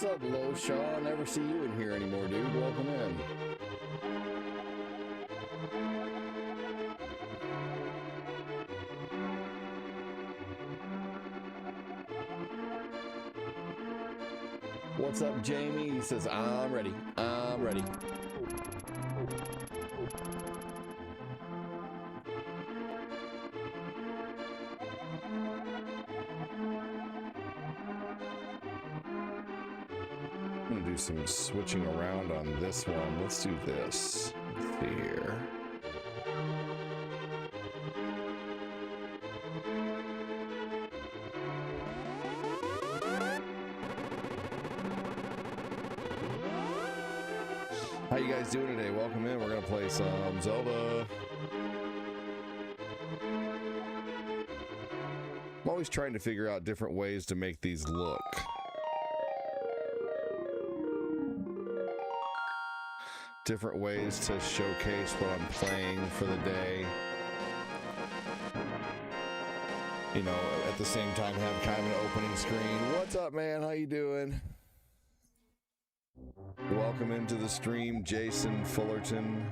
What's up, LOZ? Shaw? Never see you in here anymore, dude. Welcome in. What's up, Jamie? He says, I'm ready. I'm ready. I'm gonna do some switching around on this one. Let's do this. Let's see here. How you guys doing today? Welcome in. We're gonna play some Zelda. I'm always trying to figure out different ways to make these look. Different ways to showcase what I'm playing for the day. You know, at the same time have kind of an opening screen. What's up, man? How you doing? Welcome into the stream, Jason Fullerton.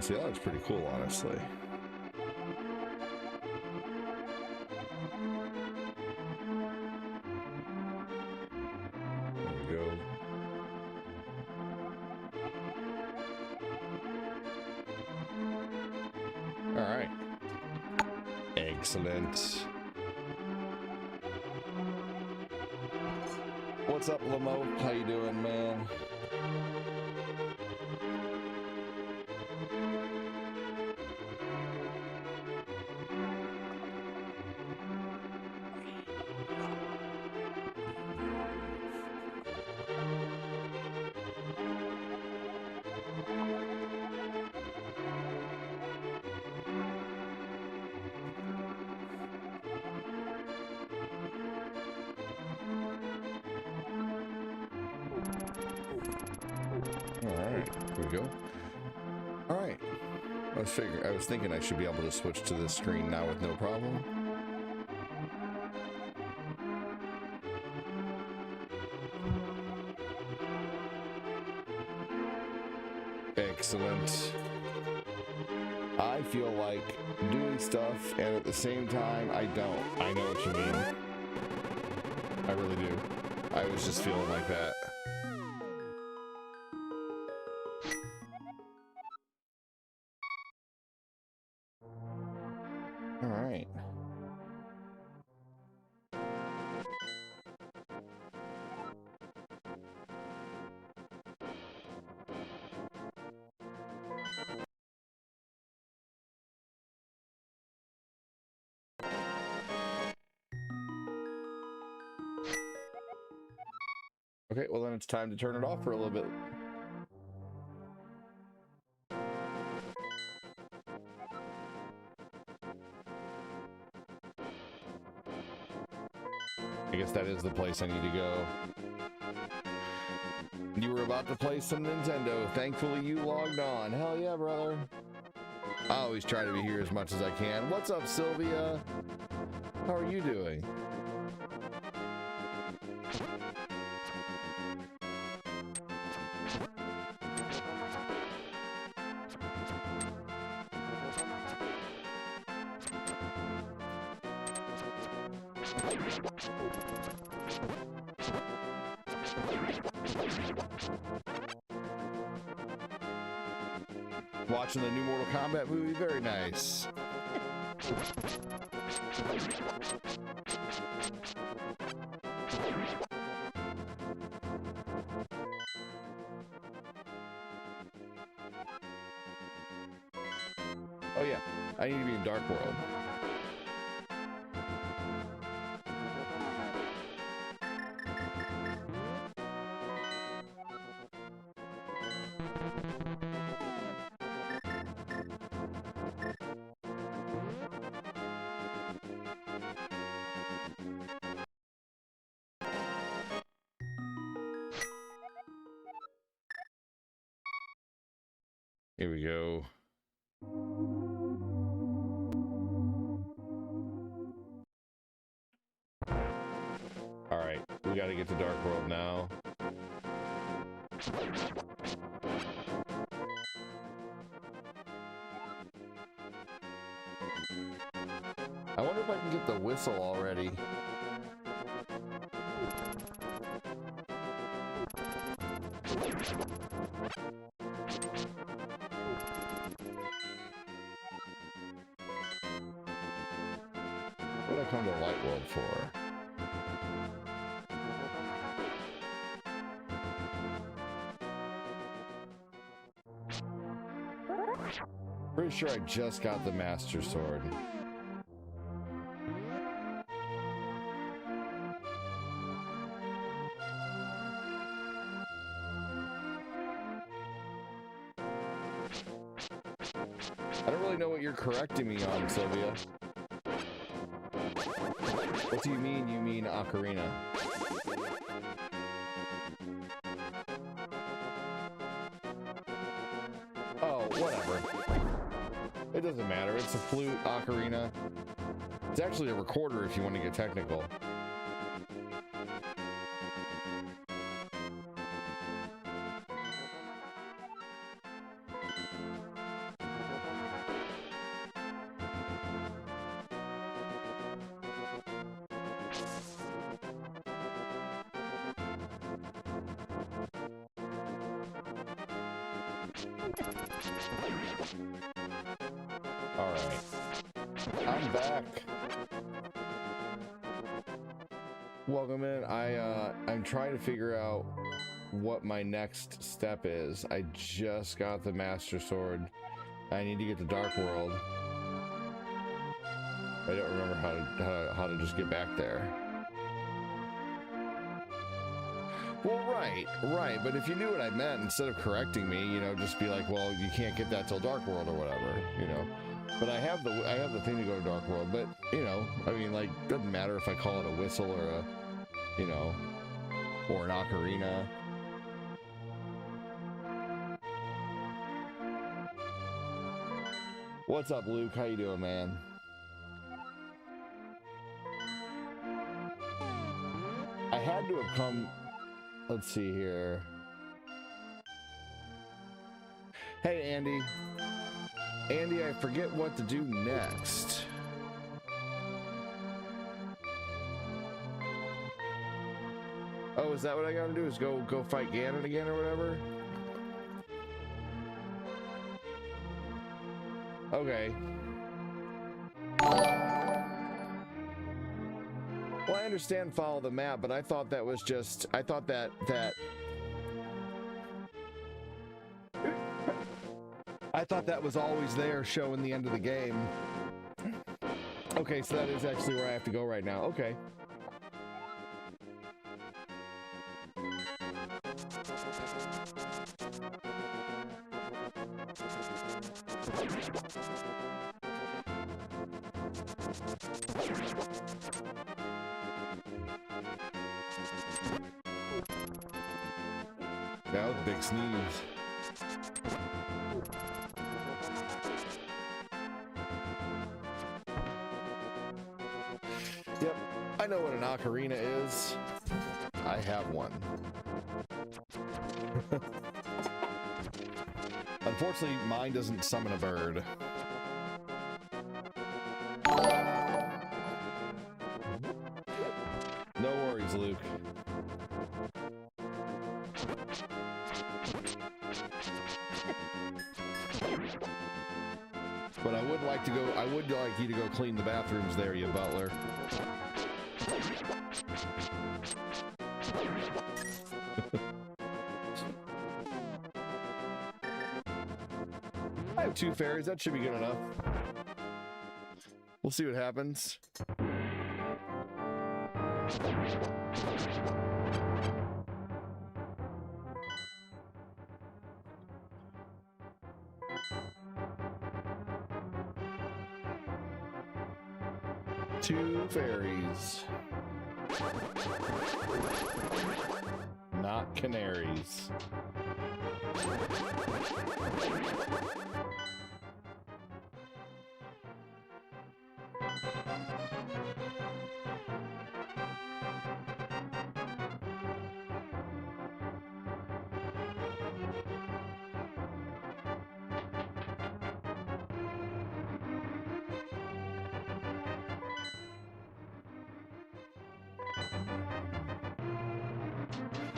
See, that looks pretty cool, honestly. There we go. All right. Excellent. What's up, Lamo? How you doing, man? I was thinking I should be able to switch to this screen now with no problem. Excellent. I feel like doing stuff and at the same time I don't. I know what you mean. I really do. I was just feeling like that. Okay, well then it's time to turn it off for a little bit. I guess that is the place I need to go. You were about to play some Nintendo. Thankfully you logged on. Hell yeah, brother. I always try to be here as much as I can. What's up, Sylvia? How are you doing? Watching the new Mortal Kombat movie, very nice. Oh yeah, I need to be in Dark World. Here we go. Alright, we gotta get to Dark World now. I wonder if I can get the whistle already. What did I come to Light World for? Pretty sure I just got the Master Sword. I don't really know what you're correcting me on, Sylvia. What do you mean? You mean Ocarina? Oh, whatever. It doesn't matter. It's a flute, ocarina. It's actually a recorder if you want to get technical. Alright. I'm back. Welcome in. I'm trying to figure out what my next step is. I just got the Master Sword. I need to get to Dark World. I don't remember how to just get back there. Well, right, but if you knew what I meant, instead of correcting me, you know, just be like, well, you can't get that till Dark World or whatever, you know. But I have the thing to go to Dark World, but, you know, I mean, like, doesn't matter if I call it a whistle or a, you know, or an ocarina. What's up, Luke? How you doing, man? I had to have come... Let's see here. Hey, Andy. Andy, I forget what to do next. Oh, is that what I gotta do? Is go fight Ganon again or whatever? Okay. Well, I understand follow the map, but I thought that was just... I thought that was always there showing the end of the game. Okay, so that is actually where I have to go right now. Okay. That was a big sneeze. Yep, I know what an ocarina is. I have one. Unfortunately, mine doesn't summon a bird. No worries, Luke. But I would like you to go clean the bathrooms there, you butler. I have 2 fairies, that should be good enough. We'll see what happens. Two fairies. not canaries.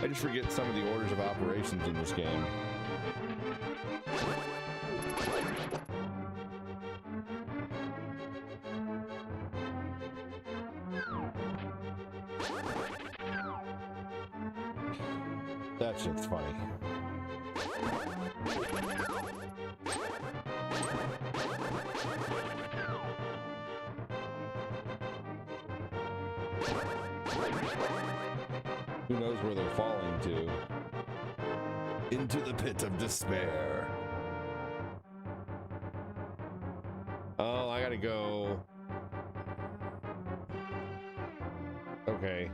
I just forget some of the orders of operations in this game. That shit's funny. Who knows where they're falling to? Into the pit of despair. Oh, I gotta go. Okay.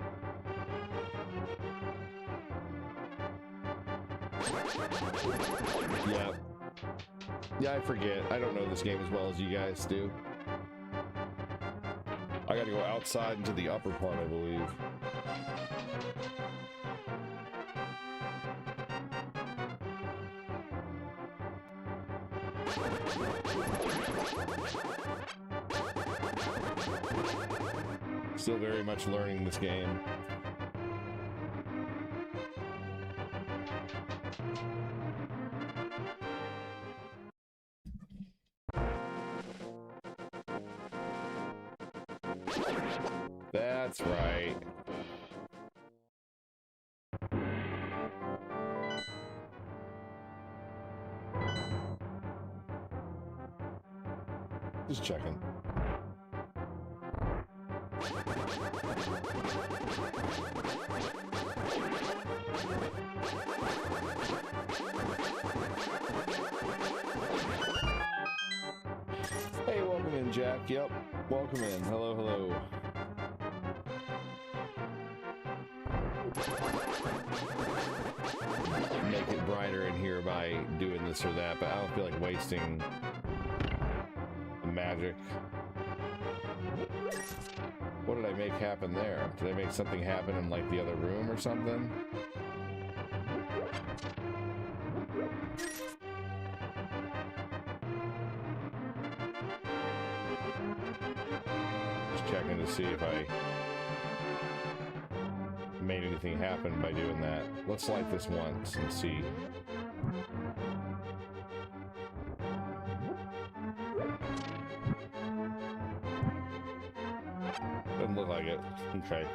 Yeah. Yeah, I forget. I don't know this game as well as you guys do. I gotta go outside into the upper part, I believe. Still very much learning this game. That's right. Just checking. Hey, welcome in, Jack. Yep, welcome in. Hello, hello. Make it brighter in here by doing this or that, but I don't feel like wasting the magic. What did I make happen there? Did I make something happen in like the other room or something? Just checking to see if I made anything happen by doing that. Let's light this once and see. Doesn't look like it. Okay.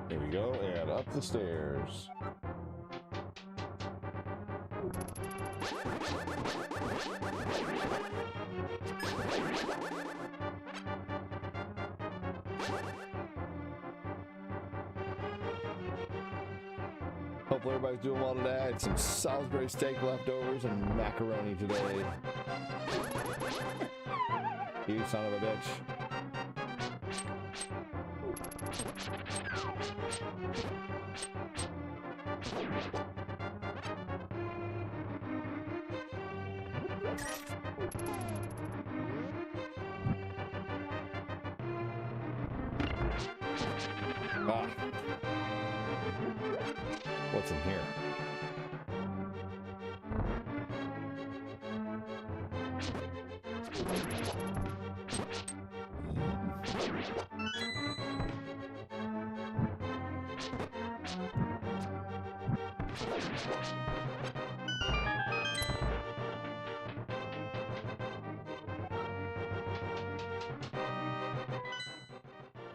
There we go, and up the stairs. Hopefully everybody's doing well today. I had some Salisbury steak leftovers and macaroni today. You son of a bitch. Ah. What's in here?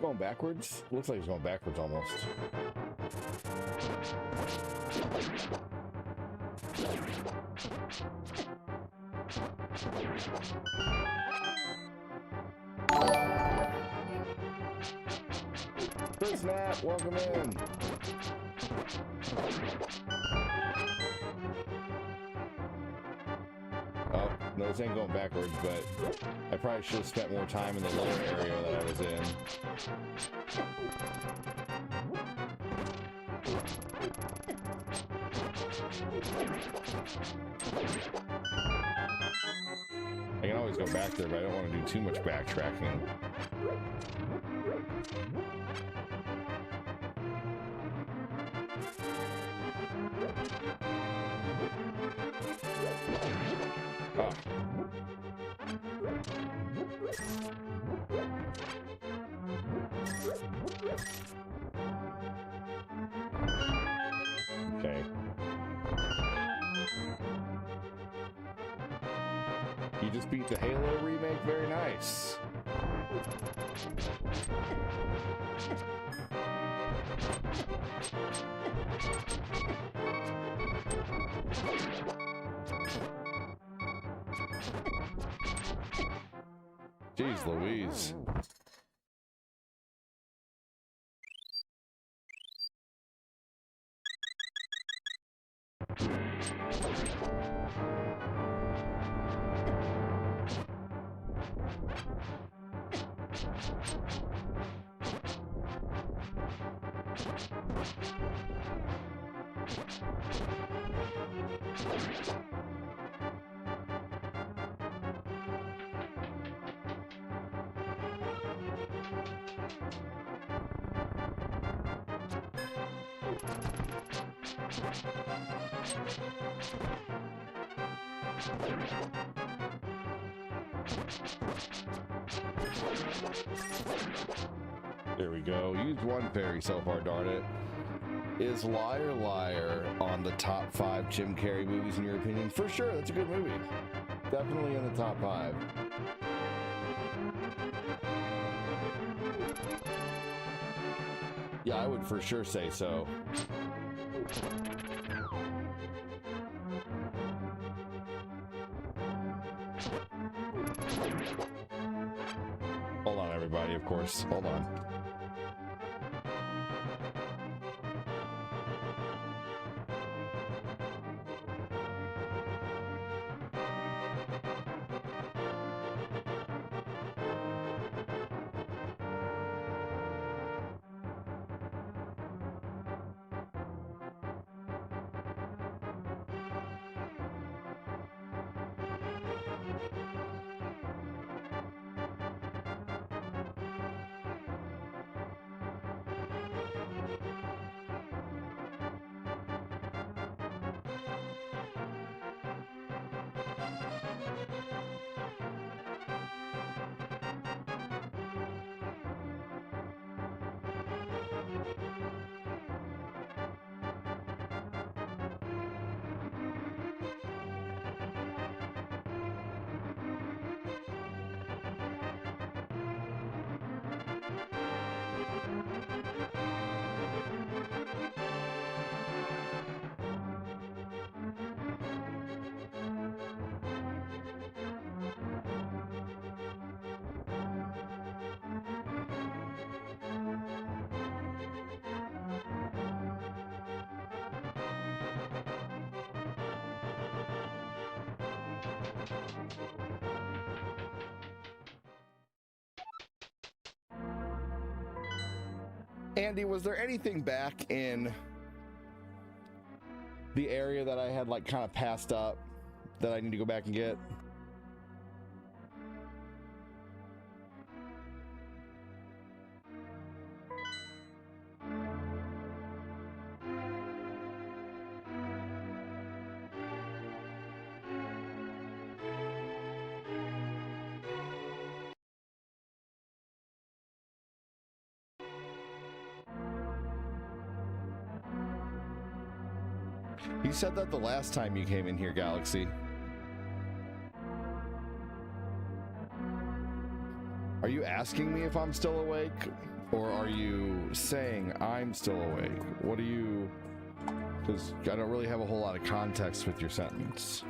Going backwards? Looks like he's going backwards almost. Chris Knapp, welcome in. Oh, no, this ain't going backwards, but I probably should have spent more time in the lower area that I was in. I can always go back there, but I don't want to do too much backtracking. Oh. Okay. You just beat the Halo remake? Very nice. Jeez Louise. There we go. Used one fairy so far, darn it. Is Liar Liar on the top 5 Jim Carrey movies in your opinion? For sure, that's a good movie. Definitely in the top 5. Yeah, I would for sure say so. Hold on, everybody, of course. Hold on. Andy, was there anything back in the area that I had like kind of passed up that I need to go back and get? You said that the last time you came in here, Galaxy. Are you asking me if I'm still awake? Or are you saying I'm still awake? What do you... Because I don't really have a whole lot of context with your sentence.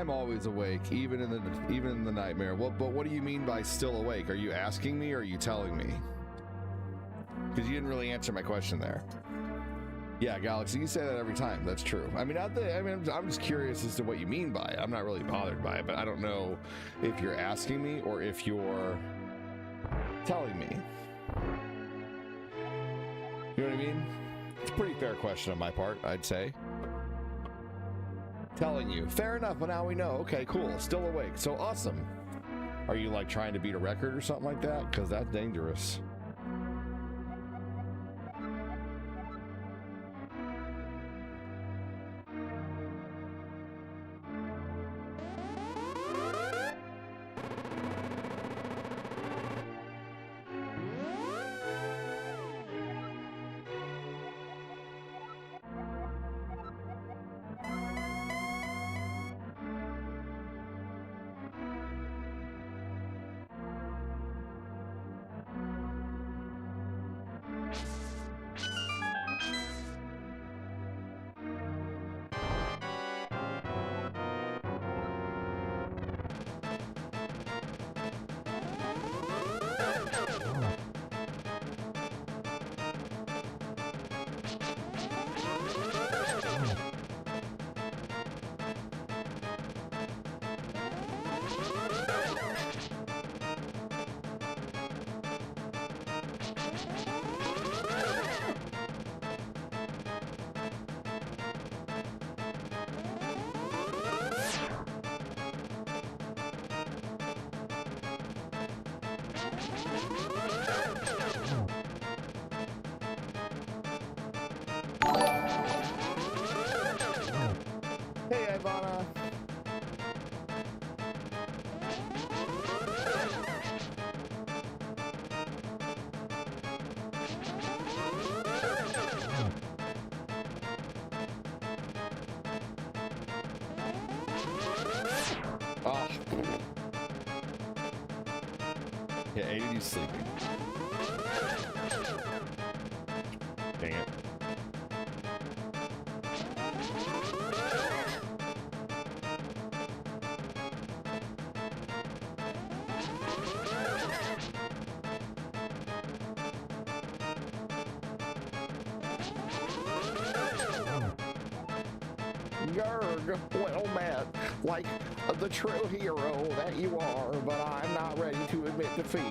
I'm always awake, even in the nightmare. But what do you mean by still awake? Are you asking me or are you telling me? Because you didn't really answer my question there. Yeah, Galaxy, you say that every time. That's true. I mean, I'm just curious as to what you mean by it. I'm not really bothered by it, but I don't know if you're asking me or if you're telling me. You know what I mean? It's a pretty fair question on my part, I'd say. Telling you. Fair enough, but now we know. Okay, cool. Still awake. So awesome. Are you like trying to beat a record or something like that? Because that's dangerous. Hey, Ivana. Oh. Yeah, ADD's sleeping. Dang it. Yerg, well met, like the true hero that you are, but I'm not ready to admit defeat.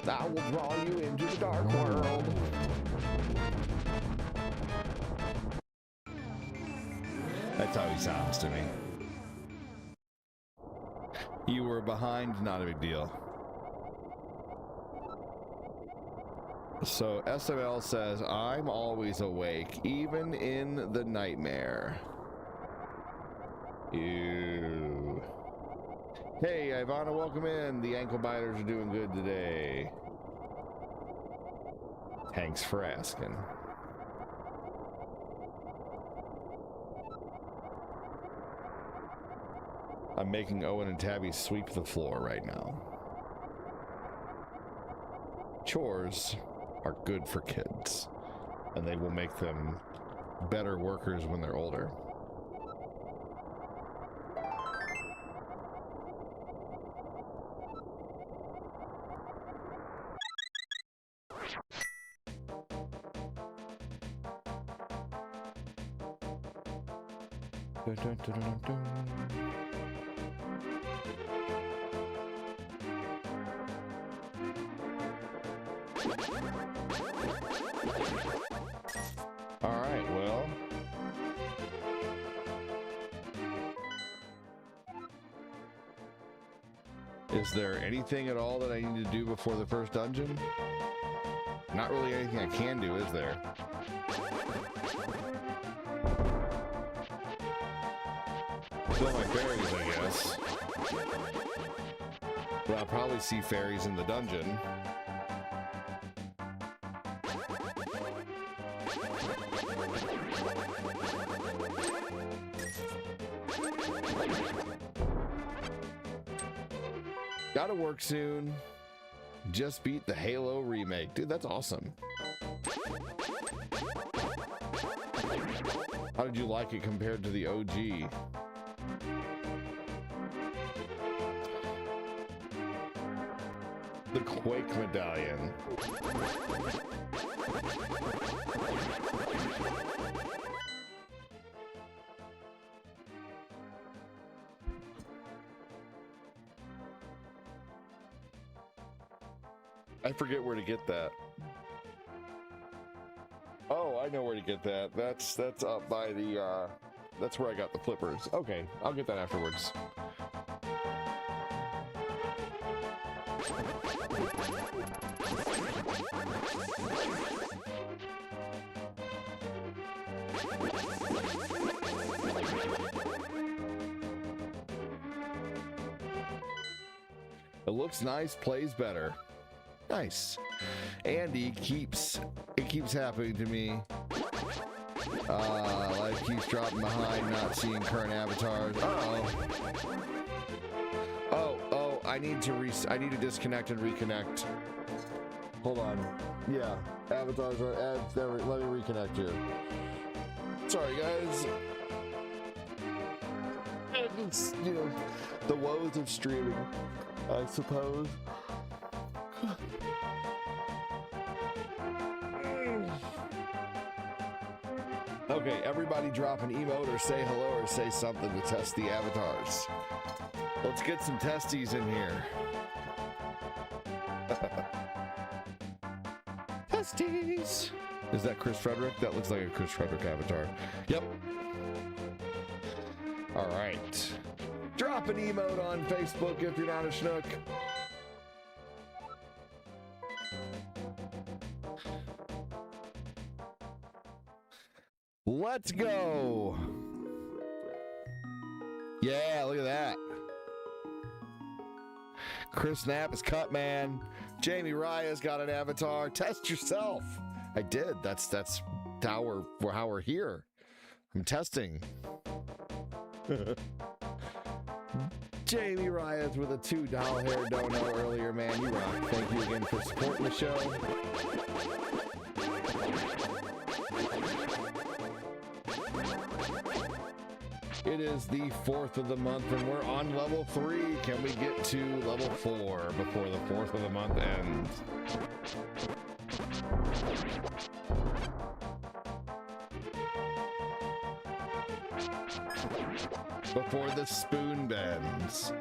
I will draw you into the dark world. That's how he sounds to me. You were behind, not a big deal. So SML says, I'm always awake, even in the nightmare. Ew. Hey, Ivana, welcome in. The ankle biters are doing good today. Thanks for asking. I'm making Owen and Tabby sweep the floor right now. Chores are good for kids, and they will make them better workers when they're older. Dun, dun, dun, dun, dun. All right, well. Is there anything at all that I need to do before the first dungeon? Not really anything I can do, is there? Kill my fairies, I guess. But I'll probably see fairies in the dungeon. Gotta work soon. Just beat the Halo remake. Dude, that's awesome. How did you like it compared to the OG? The Quake medallion. I forget where to get that. Oh, I know where to get that. That's up by the that's where I got the flippers. Okay, I'll get that afterwards. It looks nice, plays better. Nice. Andy it keeps happening to me. Life keeps dropping behind, not seeing current avatars. Oh, I need to disconnect and reconnect. Hold on. Yeah, avatars are let me reconnect here. Sorry guys. It's, you know, the woes of streaming, I suppose. Okay, everybody drop an emote or say hello or say something to test the avatars. Let's get some testies in here. Testies! Is that Chris Frederick? That looks like a Chris Frederick avatar. Yep. All right. Drop an emote on Facebook if you're not a schnook. Let's go. Yeah, look at that. Chris Knapp is cut, man. Jamie Raya's got an avatar. Test yourself. I did. That's how we're here. I'm testing. Jamie Raya's with a $2 hair dono earlier, man. You rock. Thank you again for supporting the show. It is the 4th of the month and we're on level 3. Can we get to level 4 before the 4th of the month ends? Before the spoon bends.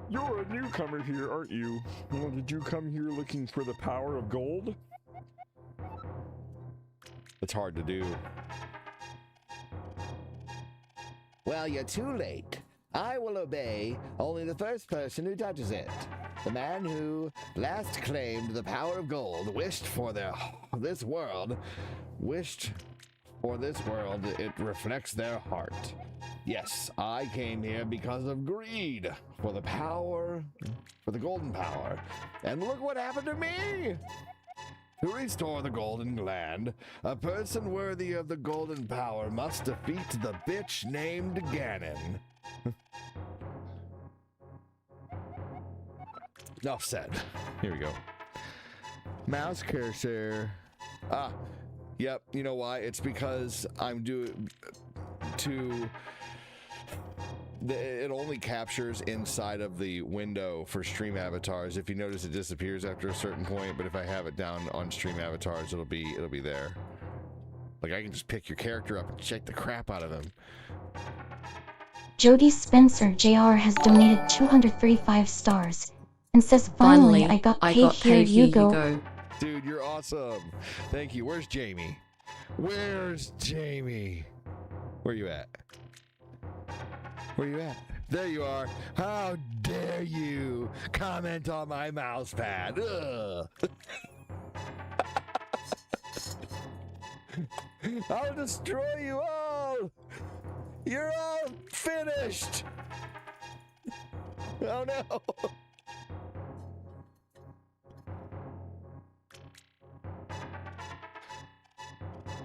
You're a newcomer here, aren't you? Well, did you come here looking for the power of gold? It's hard to do. Well, you're too late. I will obey only the first person who touches it. The man who last claimed the power of gold wished for this world. It reflects their heart. Yes, I came here because of greed, for the power, for the golden power. And look what happened to me! To restore the golden land, a person worthy of the golden power must defeat the bitch named Ganon. Enough said. Here we go. Mouse cursor. Ah, yep, you know why? It's because I'm doing it only captures inside of the window for stream avatars. If you notice, it disappears after a certain point, but if I have it down on stream avatars, it'll be there. Like, I can just pick your character up and check the crap out of him. Jody Spencer Jr. has donated 235 stars and says, finally I got paid, here you go. Dude, you're awesome. Thank you. Where's Jamie? Where's Jamie? Where you at? Where you at? There you are. How dare you comment on my mouse pad? Ugh. I'll destroy you all. You're all finished. Oh no.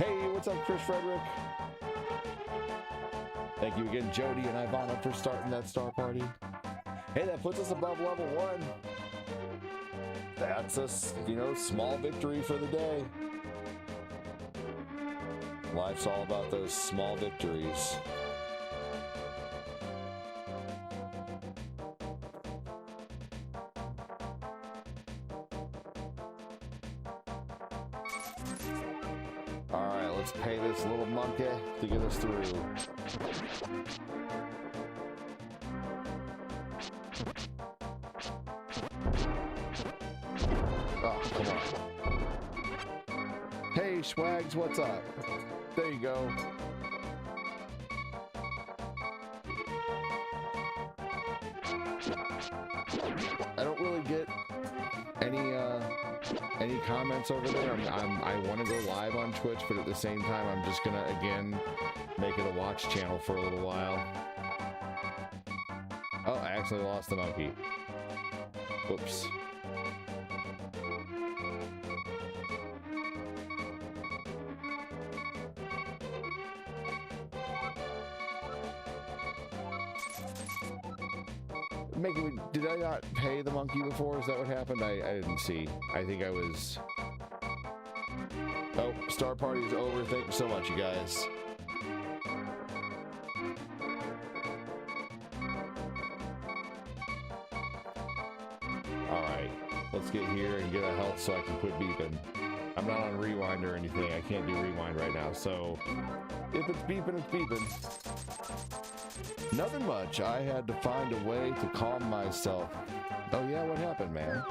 Hey, what's up, Chris Frederick? Thank you again, Jody and Ivana, for starting that star party. Hey, that puts us above level 1. That's a, small victory for the day. Life's all about those small victories. All right, let's pay this little monkey to get us through. Oh, come on. Hey, Schwags, what's up? There you go. I don't really get any comments over there. I want to go live on Twitch, but at the same time, I'm just gonna again make it a watch channel for a little while. Oh, I actually lost the monkey. Oops. Did I not pay the monkey before? Is that what happened? I didn't see. I think I was... Oh, Star Party's over. Thank you so much, you guys. Alright, let's get here and get a health so I can quit beeping. I'm not on rewind or anything. I can't do rewind right now, so if it's beeping, it's beeping. Nothing much. I had to find a way to calm myself. Oh yeah, what happened, man?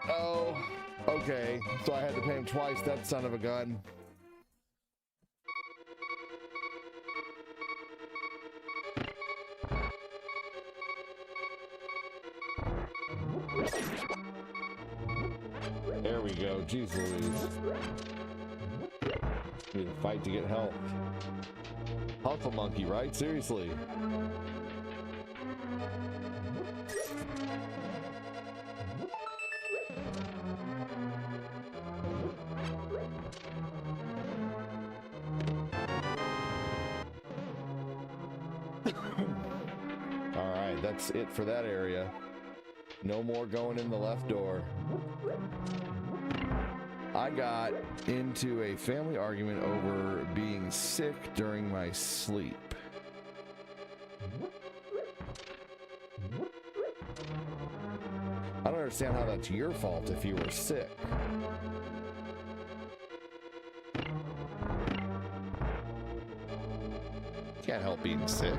Oh, okay. So I had to pay him twice, that son of a gun. There we go. Jeez Louise. Need to fight to get health. Hustle monkey, right? Seriously. Alright, that's it for that area. No more going in the left door. I got into a family argument over being sick during my sleep. I don't understand how that's your fault if you were sick. Can't help being sick.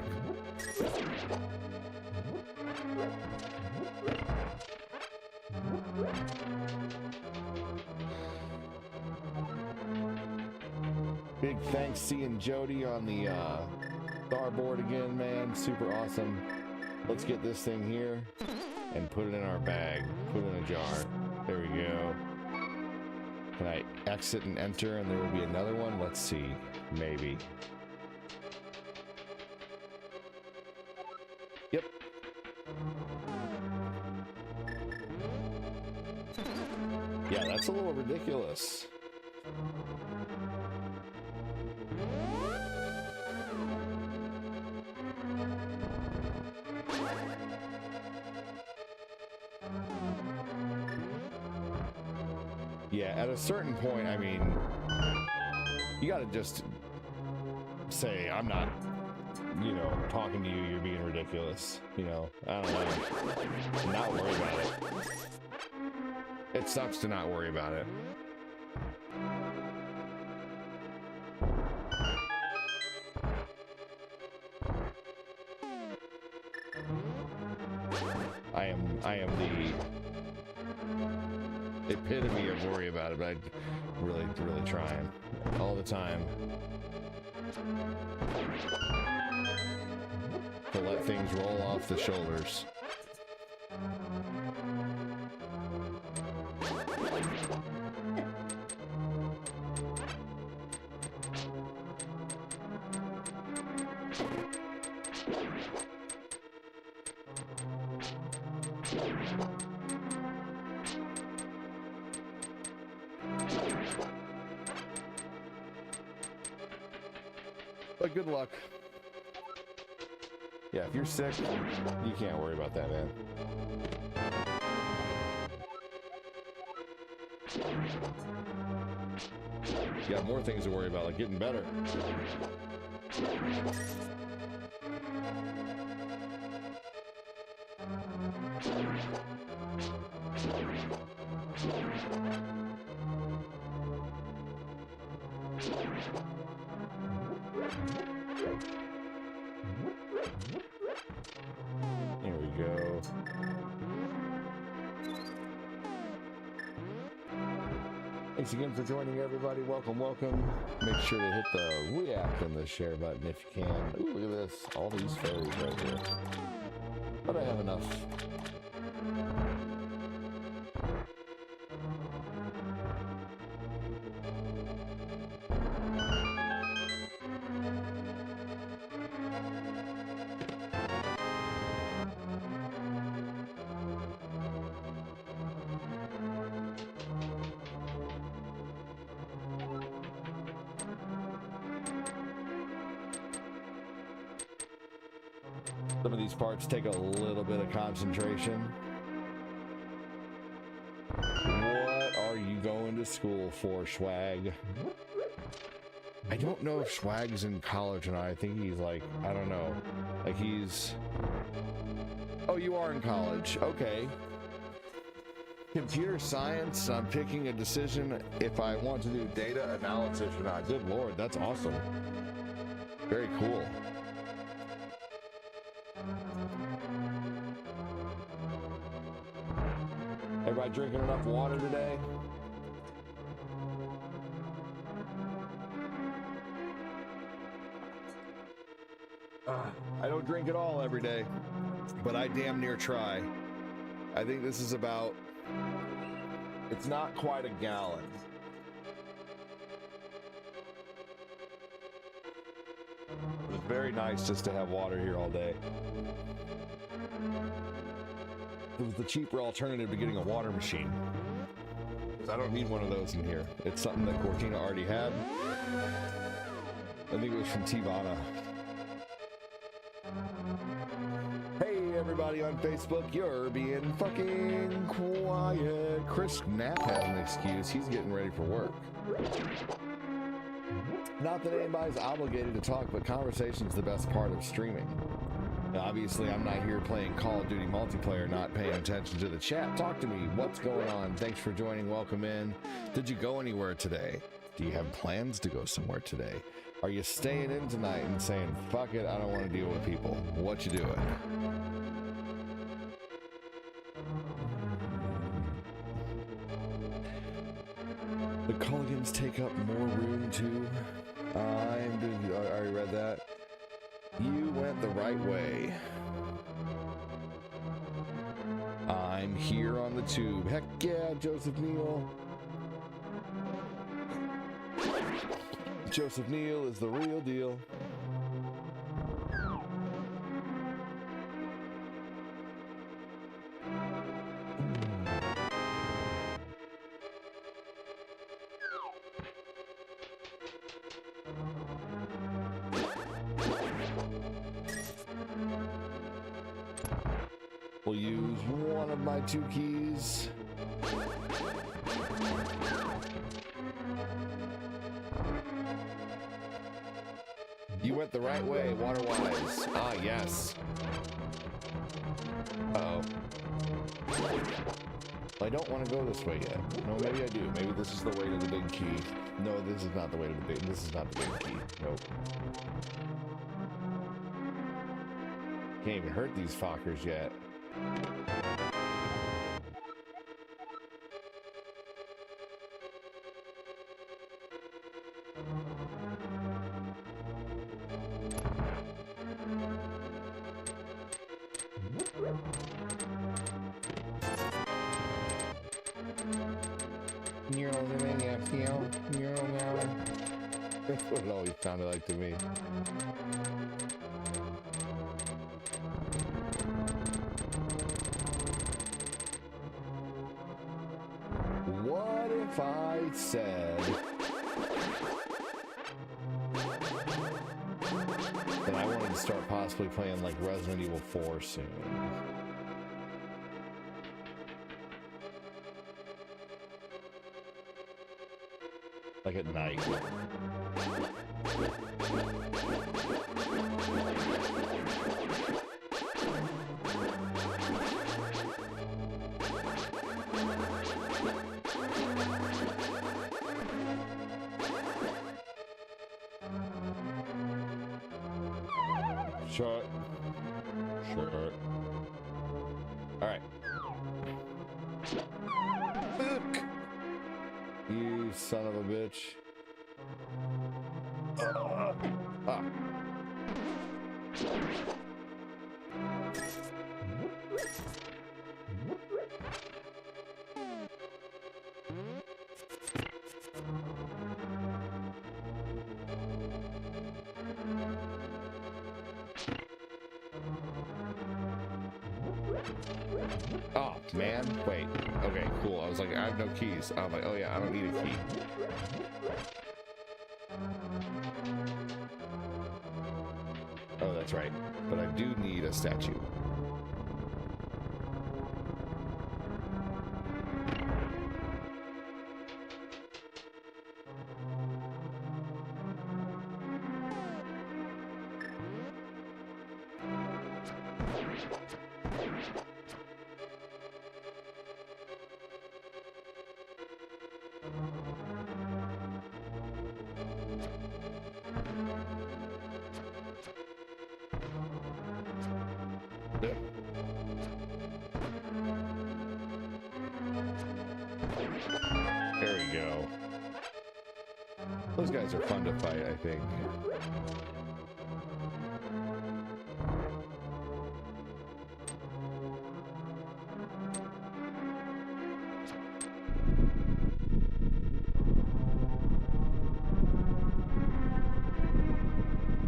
Big thanks seeing Jody on the starboard again, man. Super awesome. Let's get this thing here and put it in our bag. Put it in a jar. There we go. Can I exit and enter and there will be another one? Let's see. Maybe. Yep. Yeah, that's a little ridiculous. Yeah, at a certain point, I mean, you gotta just say, I'm not, you know, talking to you, you're being ridiculous, you know, I don't know, not worry about it. It sucks to not worry about it. I am the epitome of worry about it, but I'm really trying all the time to let things roll off the shoulders. But good luck. Yeah, if you're sick, you can't worry about that, man. You got more things to worry about, like getting better. Here we go. Thanks again for joining, everybody. Welcome, welcome. Make sure to hit the react and the share button if you can. Ooh, look at this. All these fairies right here. But I have enough. Some of these parts take a little bit of concentration. What are you going to school for, Schwag? I don't know if Schwag's in college or not. I think he's like, I don't know. Like he's... Oh, you are in college. Okay. Computer science, I'm picking a decision if I want to do data analysis or not. Good Lord, that's awesome. Very cool. Everybody drinking enough water today? I don't drink at all every day, but I damn near try. I think this is about, it's not quite a gallon. It's very nice just to have water here all day. It was the cheaper alternative to getting a water machine. I don't need one of those in here. It's something that Cortina already had. I think it was from Tivana. Hey everybody on Facebook, you're being fucking quiet. Chris Knapp has an excuse. He's getting ready for work. Not that anybody's obligated to talk, but conversation's the best part of streaming. Now, obviously, I'm not here playing Call of Duty multiplayer, not paying attention to the chat. Talk to me. What's going on? Thanks for joining. Welcome in. Did you go anywhere today? Do you have plans to go somewhere today? Are you staying in tonight and saying, fuck it, I don't want to deal with people? What you doing? The Culligans take up more room too. I'm doing. I already read that. You went the right way. I'm here on the tube. Heck yeah, Joseph Neal. Joseph Neal is the real deal. We'll use one of my 2 keys. You went the right way, water-wise. Ah, yes. Uh-oh. I don't want to go this way yet. No, maybe I do. Maybe this is the way to the big key. No, this is not the way to the big... This is not the big key. Nope. Can't even hurt these fuckers yet. That's what it always sounded like to me. What if I said possibly playing like Resident Evil 4 soon. Like at night. Shut. Sure. Alright. Look! You son of a bitch. Ah. Oh, man. Wait. Okay, cool. I was like, I have no keys. I'm like, oh yeah, I don't need a key. Oh, that's right. But I do need a statue. There we go. Those guys are fun to fight, I think.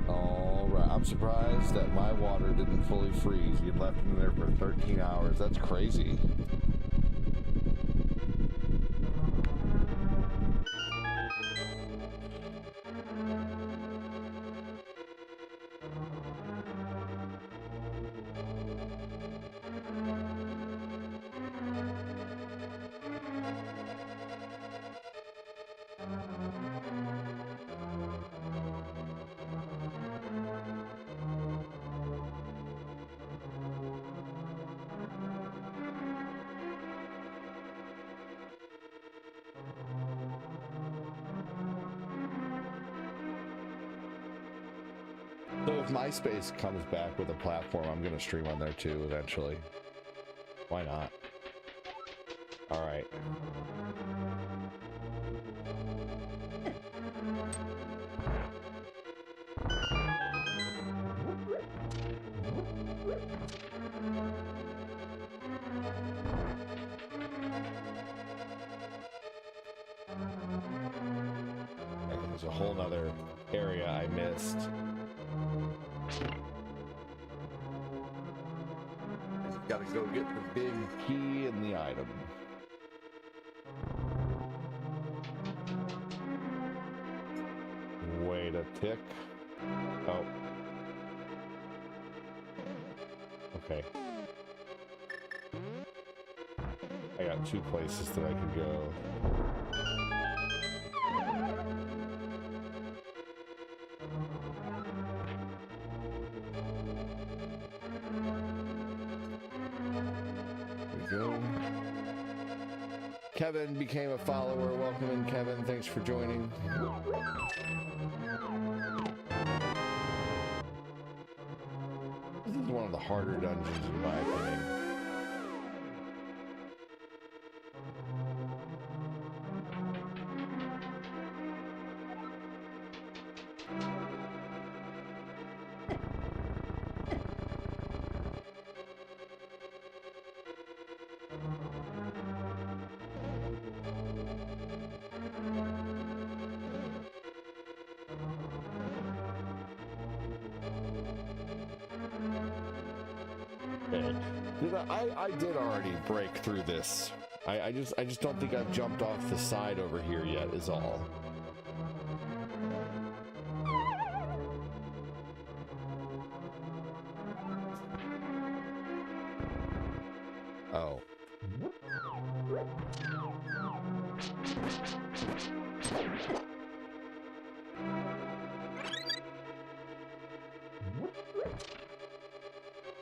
Alright, I'm surprised that my water didn't fully freeze. You'd left it in there for 13 hours. That's crazy. So if MySpace comes back with a platform, I'm going to stream on there too eventually. Why not? All right. There's a whole nother area I missed. Gotta go get the big key and the item. Wait a tick. Oh. Okay. I got two places that I could go. Kevin became a follower. Welcome in, Kevin. Thanks for joining. This is one of the harder dungeons in my opinion. I did already break through this. I just don't think I've jumped off the side over here yet is all. Oh.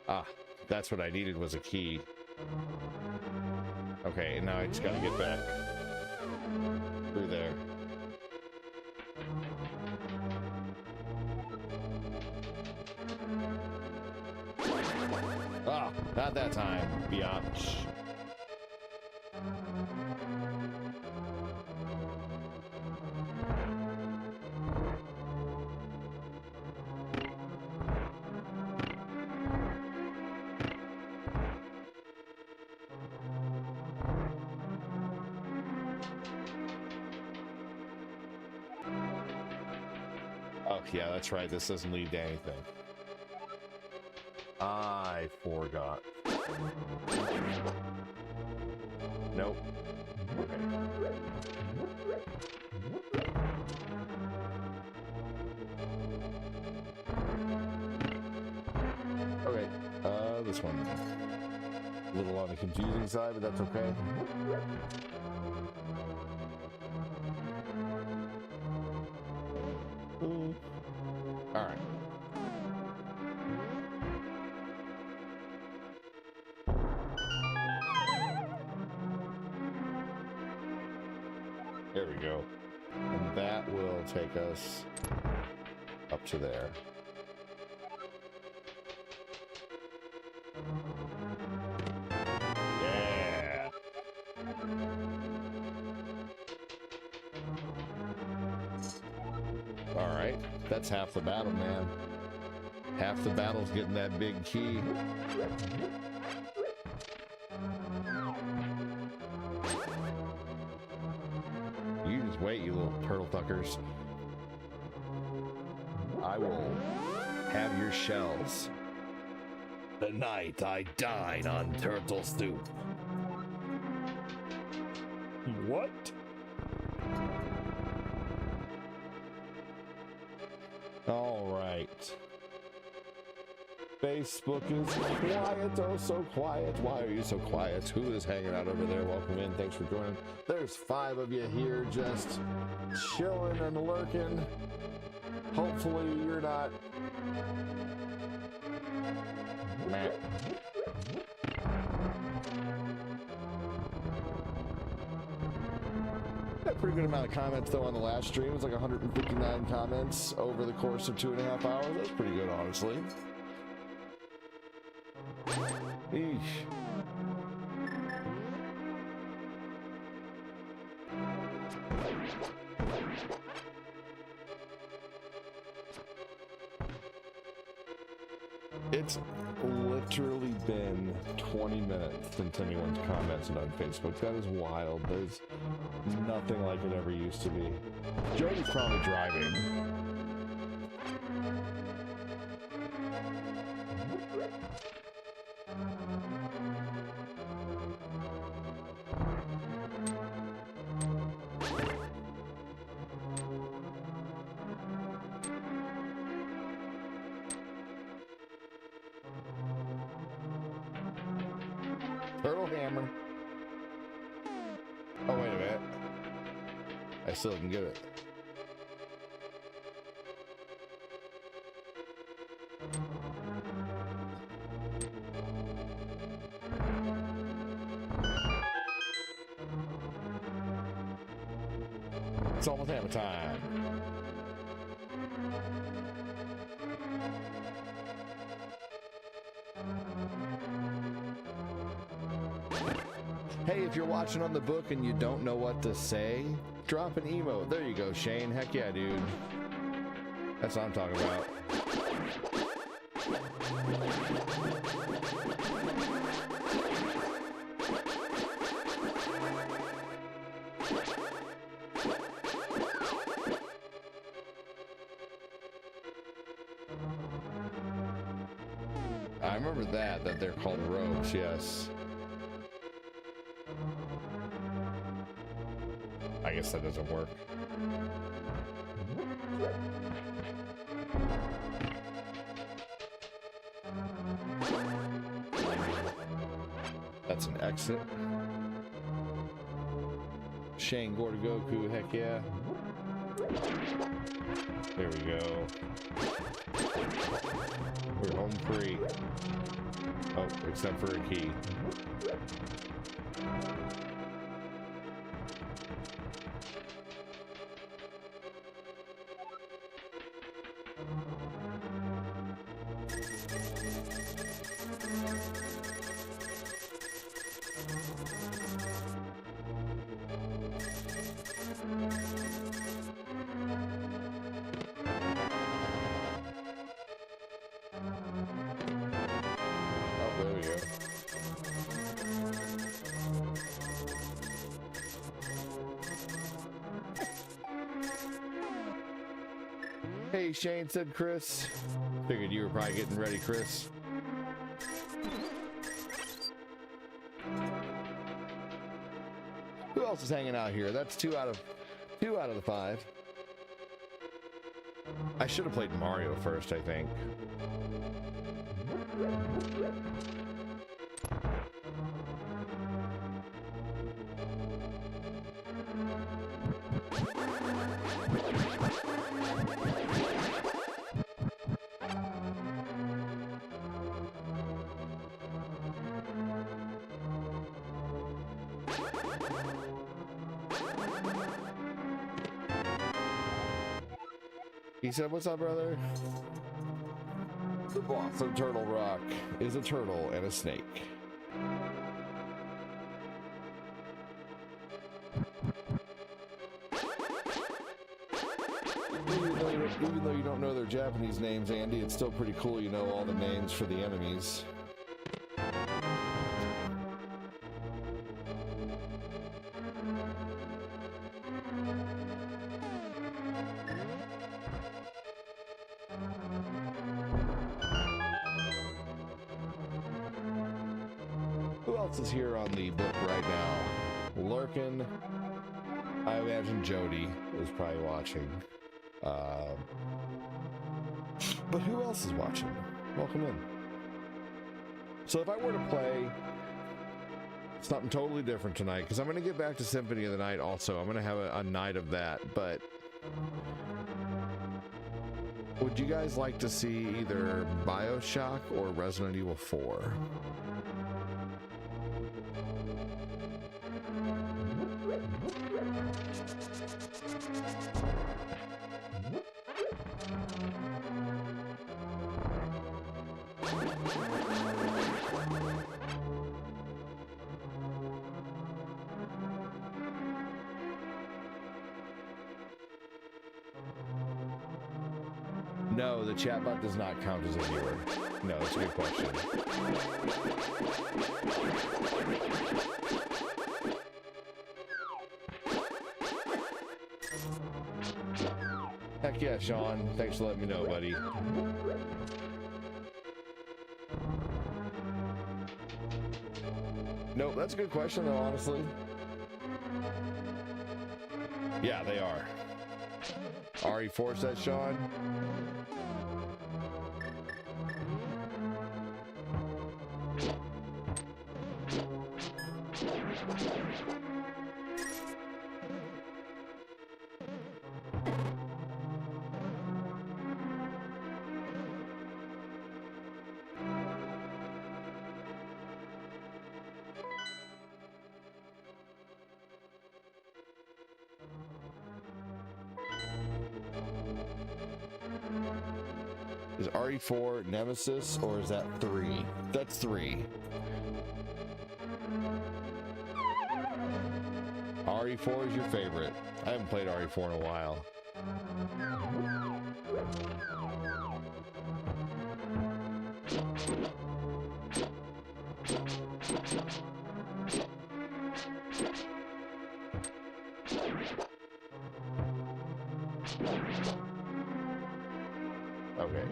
Ah, that's what I needed, was a key. Okay, and now I just gotta get back through there. Ah, not that time, biatch. Oh, yeah, that's right. This doesn't lead to anything. I forgot. Nope. Okay. Okay, this one. A little on the confusing side, but that's okay. All right. There we go. And that will take us up to there. Yeah. All right. That's half the battle, man. Half the battle's getting that big key. You just wait, you little turtle fuckers. I will have your shells. The night I dine on turtle soup. What? All right. Facebook is quiet, oh so quiet. Why are you so quiet? Who is hanging out over there? Welcome in, thanks for joining. There's 5 of you here just chilling and lurking. Hopefully you're not... Meh. Got a pretty good amount of comments though on the last stream. It was like 159 comments over the course of 2.5 hours. That's pretty good, honestly. Eesh. It's literally been 20 minutes since anyone's commented on Facebook. That is wild. There's nothing like it ever used to be. Jody's probably driving. Turtle hammer. Oh, wait a minute. I still can get it. It's almost hammer time. Hey, if you're watching on the book and you don't know what to say, drop an emote. There you go, Shane. Heck yeah, dude. That's what I'm talking about. I remember that they're called rogues, yes. I guess that doesn't work. That's That's an exit. Shane Goku, heck yeah. There we go. We're home free. Oh, except for a key. Hey, Shane, said Chris. Figured you were probably getting ready, Chris. Who else is hanging out here? That's two out of the 5. I should have played Mario first, I think. He said, "What's up, brother?" The boss of Turtle Rock is a turtle and a snake. Even though you don't know their Japanese names, Andy, it's still pretty cool you know all the names for the enemies. Who else is here on the book right now? Lurkin. I imagine Jody is probably watching. But who else is watching? Welcome in. So if I were to play something totally different tonight, because I'm going to get back to Symphony of the Night also. I'm going to have a night of that, but would you guys like to see either BioShock or Resident Evil 4? No, the chatbot does not count as a viewer. No, that's a good question. Heck yeah, Sean. Thanks for letting me know, buddy. Nope, that's a good question, though, honestly. Yeah, they are. RE4 says Sean. Is RE4 Nemesis or is that 3? That's 3. RE4 is your favorite. I haven't played RE4 in a while. Okay.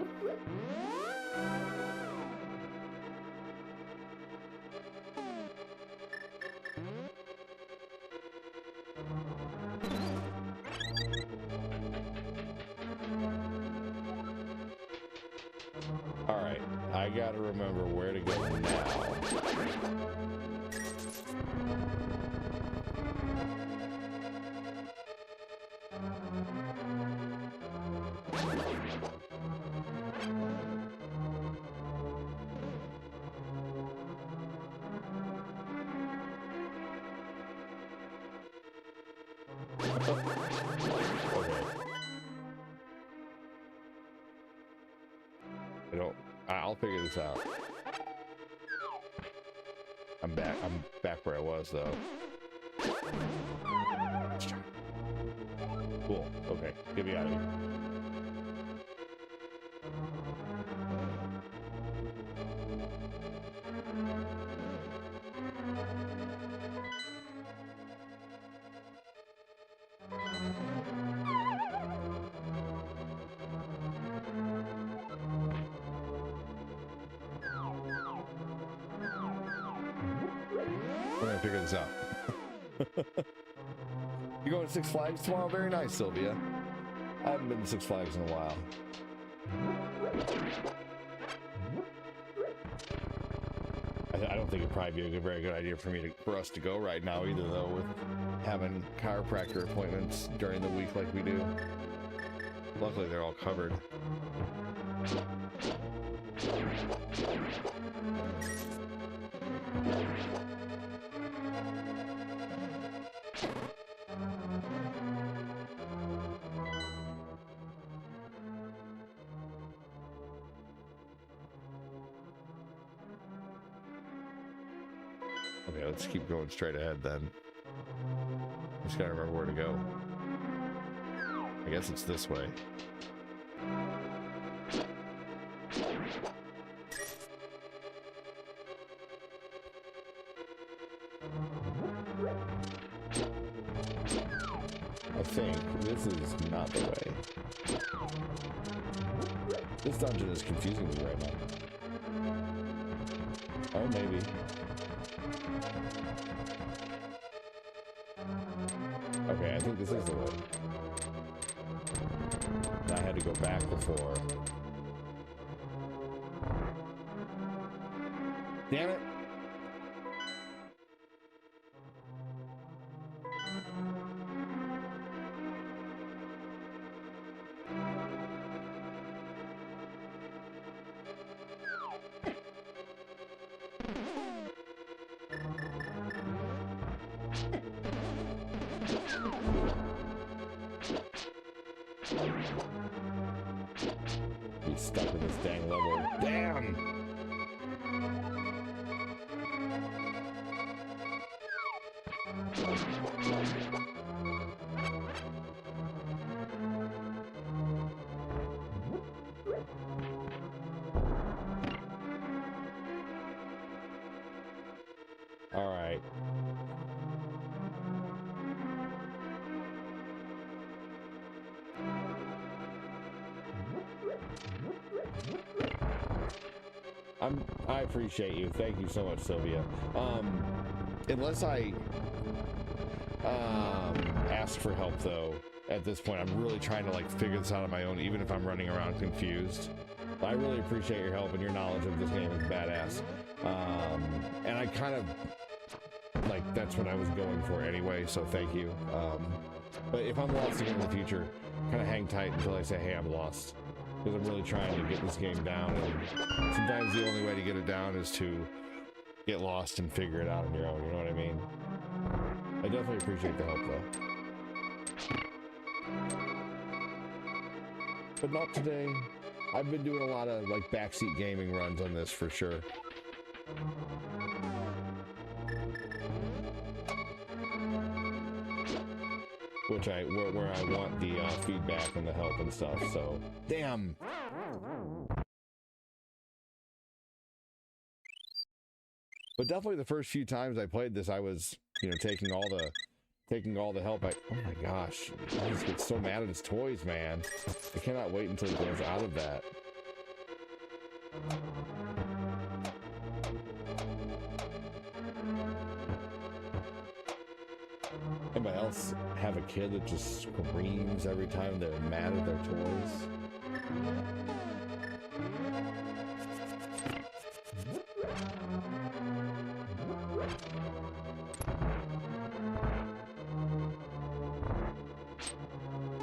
All right, I gotta remember where to go now. Okay. I'll figure this out. I'm back where I was though. Cool. Okay, get me out of here. We're gonna figure this out. You going to Six Flags tomorrow? Very nice, Sylvia. I haven't been to Six Flags in a while. I don't think it'd probably be a very good idea for us to go right now either, though, with having chiropractor appointments during the week like we do. Luckily, they're all covered. Okay, let's keep going straight ahead then. Just gotta remember where to go. I guess it's this way. I think this is not the way. This dungeon is confusing me right now. Or maybe. Okay, I think this is the way. I had to go back before. Damn it! Be stuck in this dang level. Damn! All right. I appreciate you. Thank you so much, Sylvia. Unless I ask for help though, at this point I'm really trying to like figure this out on my own, even if I'm running around confused. I really appreciate your help, and your knowledge of this game is badass. And I kind of like, that's what I was going for anyway, so thank you. But if I'm lost again in the future, kind of hang tight until I say, hey, I'm lost. Because I'm really trying to get this game down, and sometimes the only way to get it down is to get lost and figure it out on your own, you know what I mean? I definitely appreciate the help, though. But not today. I've been doing a lot of, like, backseat gaming runs on this, for sure. Which where I want the feedback and the help and stuff, so damn. But definitely the first few times I played this, I was, you know, taking all the help. Oh my gosh, I just get so mad at his toys, man. I cannot wait until he goes out of that. Anybody else have a kid that just screams every time they're mad at their toys?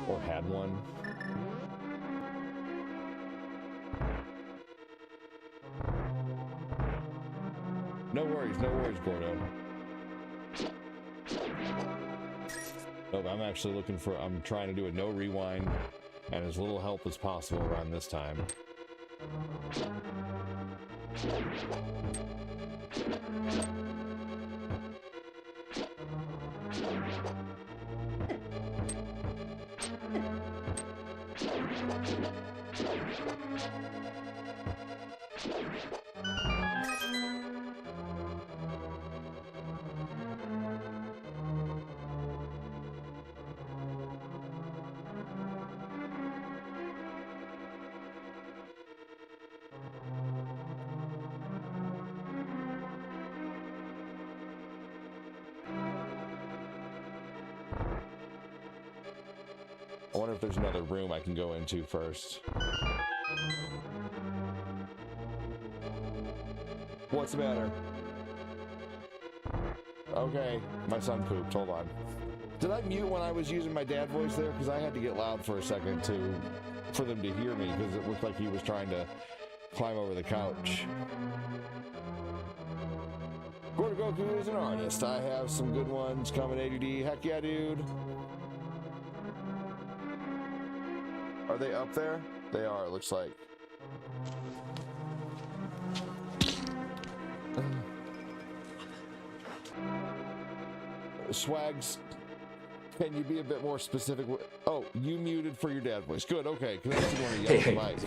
Or had one? No worries, Gordo. Nope, I'm actually looking for, I'm trying to do a no rewind and as little help as possible around this time. I wonder if there's another room I can go into first. What's the matter? Okay, my son pooped. Hold on. Did I mute when I was using my dad voice there? Because I had to get loud for a second for them to hear me, because it looked like he was trying to climb over the couch. Goku is an artist. I have some good ones coming, ADD. Heck yeah, dude. Are they up there? They are, it looks like. Swags, can you be a bit more specific? Oh, you muted for your dad voice. Good, okay. Because I want to yell Hey, at the mic.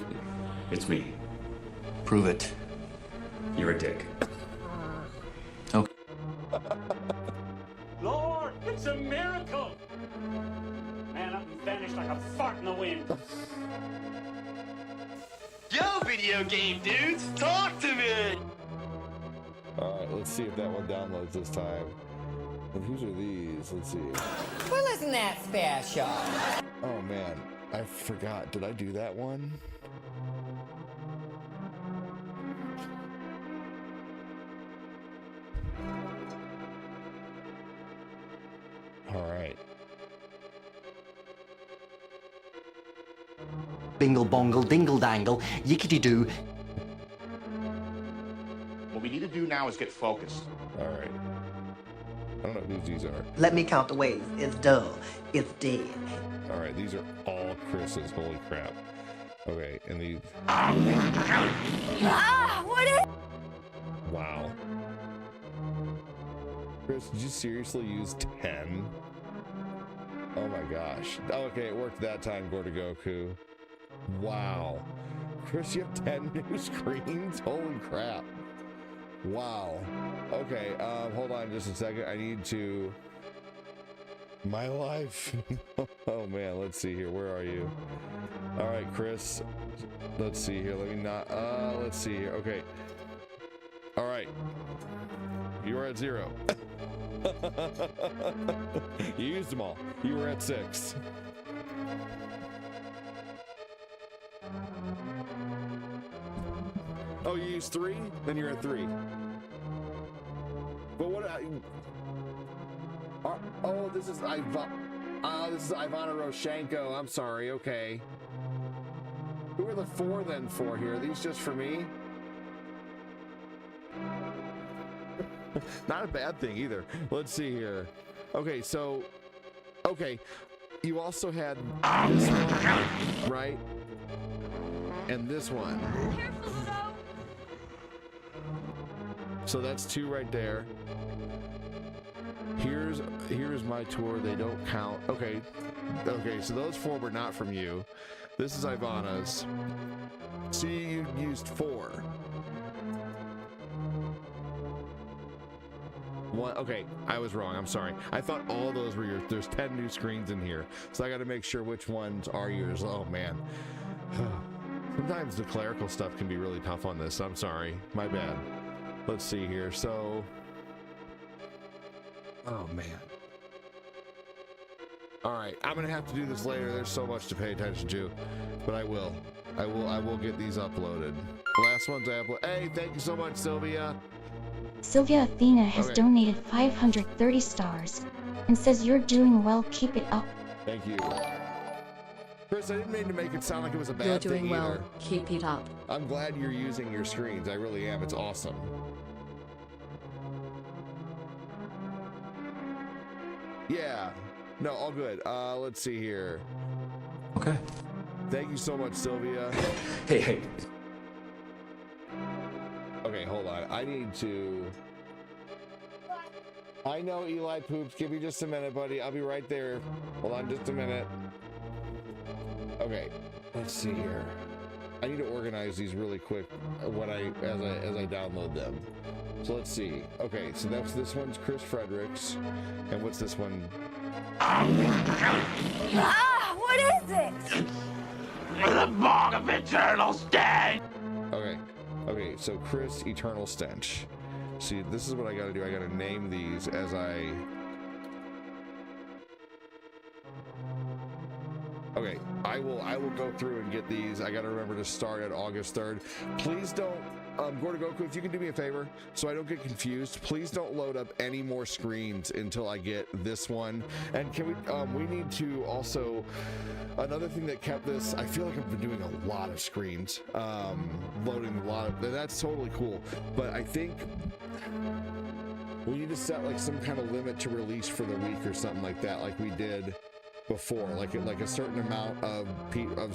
it's me. Prove it. You're a dick. Okay. Lord, it's a miracle! Man up and vanished like a fart in the wind. Yo, video game dudes, talk to me! Alright, let's see if that one downloads this time. And whose are these? Let's see. Well, isn't that special? Oh man, I forgot. Did I do that one? Alright. Bingle bongle dingle dangle, yickety doo. What we need to do now is get focused. Alright. I don't know who these are. Let me count the ways. It's dull. It's dead. Alright, these are all Chris's. Holy crap. Okay, and these. Ah, what is? Wow. Chris, did you seriously use 10? Oh my gosh. Okay, it worked that time, Goku. Wow. Chris, you have 10 new screens? Holy crap. Wow. Okay, hold on just a second. I need to... My life. Oh man, let's see here. Where are you? All right, Chris. Let's see here. Let me not... let's see here. Okay. All right. You were at 0. You used them all. You were at 6. Oh, you used 3? Then you're at 3. But what? Oh, this is Ivana Roshenko. I'm sorry. Okay. Who are the 4 then for here? Are these just for me? Not a bad thing either. Let's see here. Okay, so okay, you also had this one, right? And this one. So that's 2 right there. Here's my tour. They don't count. Okay, so those 4 were not from you. This is Ivana's. See, you used 4. One, okay, I was wrong. I'm sorry. I thought all those were yours. There's 10 new screens in here, so I got to make sure which ones are yours. Oh man. Sometimes the clerical stuff can be really tough on this. I'm sorry. My bad. Let's see here. So, oh man. All right, I'm gonna have to do this later. There's so much to pay attention to, but I will get these uploaded. The last ones I upload. Hey, thank you so much, Sylvia. Sylvia Athena has Okay. donated 530 stars and says you're doing well, keep it up. Thank you. Chris, I didn't mean to make it sound like it was a bad You're thing doing well. either. Keep it up. I'm glad you're using your screens. I really am. It's awesome. Yeah. No, all good. Let's see here. Okay. Thank you so much, Sylvia. Hey. Okay, hold on. I need to... I know Eli poops. Give me just a minute, buddy. I'll be right there. Hold on just a minute. Okay, let's see here. I need to organize these really quick when as I download them. So let's see. Okay, so this one's Chris Fredericks. And what's this one? Ah, what is it? The bog of eternal stench! Okay, so Chris Eternal Stench. See, this is what I gotta do. I gotta name these as I... Okay, I will go through and get these. I gotta remember to start at August 3rd. Please don't, Gordo Goku, if you can do me a favor, so I don't get confused, please don't load up any more screens until I get this one. And can we need to also, another thing that kept this, I feel like I've been doing a lot of screens, loading a lot of, and that's totally cool. But I think we need to set like some kind of limit to release for the week or something like that, like we did before, like a certain amount of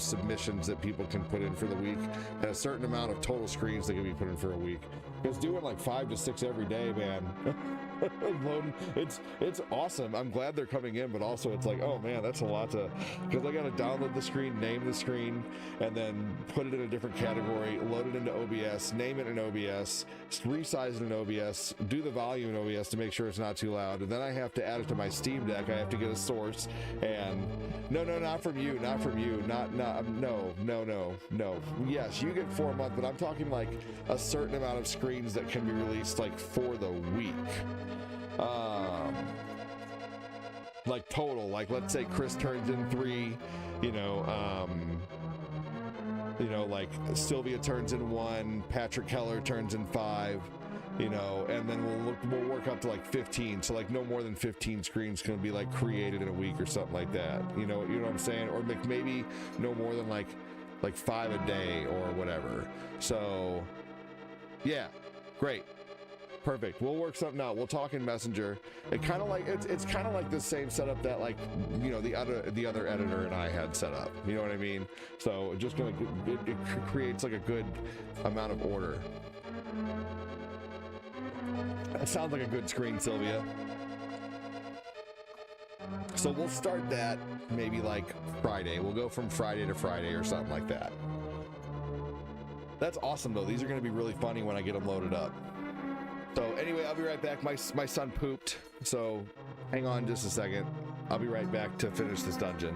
submissions that people can put in for the week, and a certain amount of total screens that can be put in for a week. Because doing like 5 to 6 every day, man, it's awesome. I'm glad they're coming in, but also it's like, oh man, that's a lot to, because I got to download the screen, name the screen, and then put it in a different category, load it into OBS, name it in OBS, resize it in OBS, do the volume in OBS to make sure it's not too loud, and then I have to add it to my Steam Deck. I have to get a source, and no, not from you, no. Yes, you get 4 a month, but I'm talking like a certain amount of screens that can be released like for the week. Like total, like let's say Chris turns in 3, like Sylvia turns in 1, Patrick Keller turns in 5, and then we'll work up to like 15. So like no more than 15 screens can be like created in a week or something like that. You know what I'm saying? Or maybe no more than like 5 a day or whatever. So yeah, great. Perfect. We'll work something out. We'll talk in Messenger. It kind of like it's kind of like the same setup that like the other editor and I had set up. You know what I mean? So it just it creates like a good amount of order. That sounds like a good screen, Sylvia. So we'll start that maybe like Friday. We'll go from Friday to Friday or something like that. That's awesome though. These are going to be really funny when I get them loaded up. So anyway, I'll be right back. My son pooped, so hang on just a second. I'll be right back to finish this dungeon.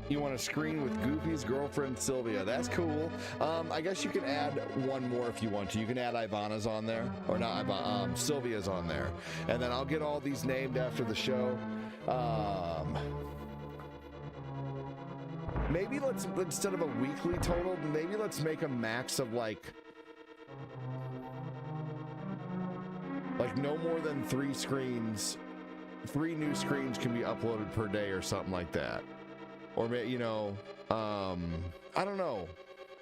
You want to screen with Goofy's girlfriend Sylvia? That's cool. I guess you can add one more if you want to. You can add Ivana's on there, or not Ivana, Sylvia's on there, and then I'll get all these named after the show. Maybe let's, instead of a weekly total, maybe let's make a max of like no more than 3 screens. 3 new screens can be uploaded per day or something like that. Or, you know, I don't know.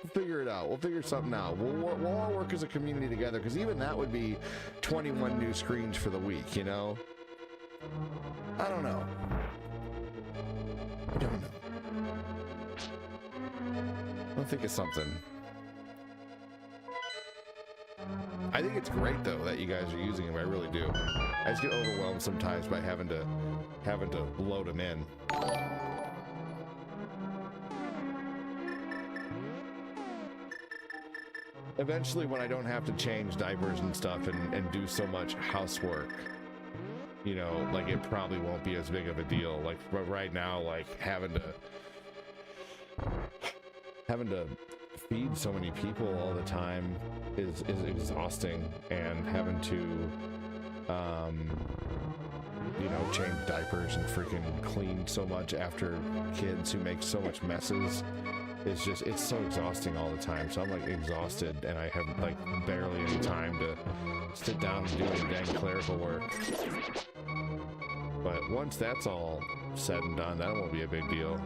We'll figure it out. We'll figure something out. We'll all work as a community together, because even that would be 21 new screens for the week, you know? I don't know. I don't know. I'll think of something. I think it's great, though, that you guys are using them. I really do. I just get overwhelmed sometimes by having to load them in. Eventually, when I don't have to change diapers and stuff and do so much housework, you know, like, it probably won't be as big of a deal. Like, but right now, like, having to feed so many people all the time is exhausting, and having to you know, change diapers and freaking clean so much after kids who make so much messes. It's so exhausting all the time. So I'm like exhausted, and I have like barely any time to sit down and do any dang clerical work. But once that's all said and done, that won't be a big deal.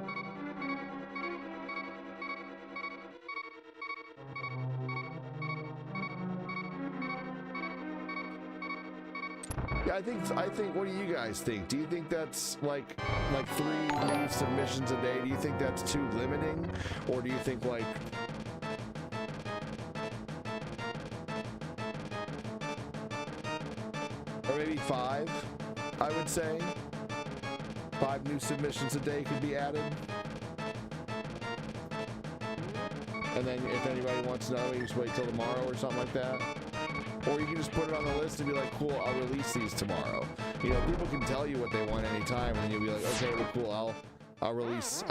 Yeah, I think, what do you guys think? Do you think that's like 3 new submissions a day? Do you think that's too limiting? Or do you think like, or maybe 5, I would say? 5 new submissions a day could be added. And then if anybody wants to know, you just wait till tomorrow or something like that. Or you can just put it on the list and be like, cool, I'll release these tomorrow. You know, people can tell you what they want anytime, and you'll be like, okay, well, cool, I'll release,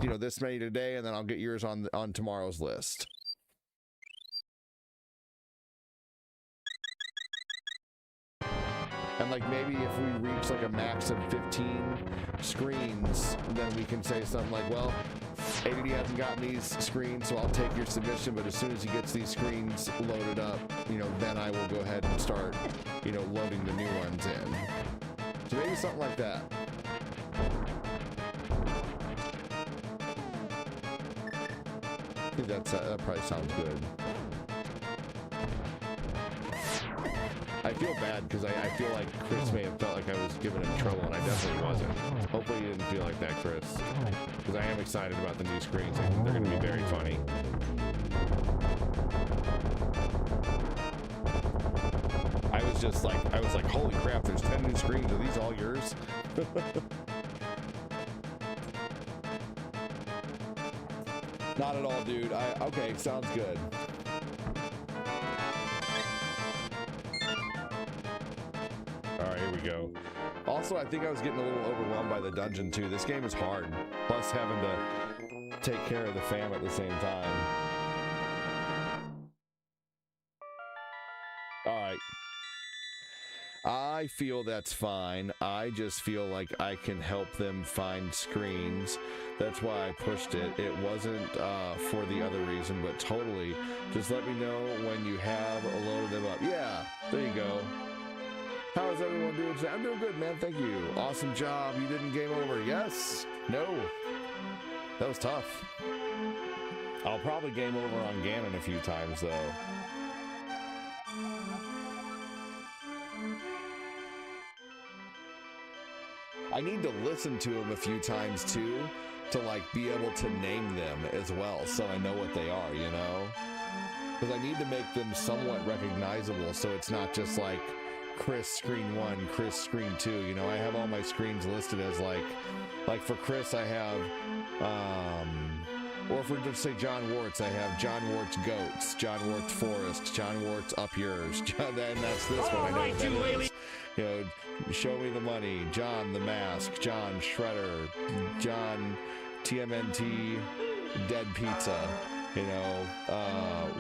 you know, this many today, and then I'll get yours on tomorrow's list. And like maybe if we reach like a max of 15 screens, then we can say something like, well, ADD hasn't gotten these screens, so I'll take your submission, but as soon as he gets these screens loaded up, you know, then I will go ahead and start, you know, loading the new ones in. So maybe something like that. I think that probably sounds good. I feel bad because I feel like Chris may have felt like I was giving him trouble, and I definitely wasn't. Hopefully you didn't feel like that, Chris. Because I am excited about the new screens. I think they're going to be very funny. I was like, holy crap, there's 10 new screens. Are these all yours? Not at all, dude. Okay, sounds good. Alright, here we go. Also, I think I was getting a little overwhelmed by the dungeon too. This game is hard. Plus having to take care of the fam at the same time. Alright. I feel that's fine. I just feel like I can help them find screens. That's why I pushed it. It wasn't for the other reason, but totally. Just let me know when you have loaded them up. Yeah, there you go. How is everyone doing today? I'm doing good, man. Thank you. Awesome job. You didn't game over. Yes. No. That was tough. I'll probably game over on Ganon a few times, though. I need to listen to them a few times too, to like be able to name them as well, so I know what they are, you know? Because I need to make them somewhat recognizable, so it's not just like Chris screen 1, Chris screen 2. You know, I have all my screens listed as like for Chris I have, or for just say John Warts, I have John Warts Goats, John Warts Forest, John Warts Up Yours, and that's this one. I know what that is. You know, Show Me the Money, John the Mask, John Shredder, John TMNT, Dead Pizza, you know,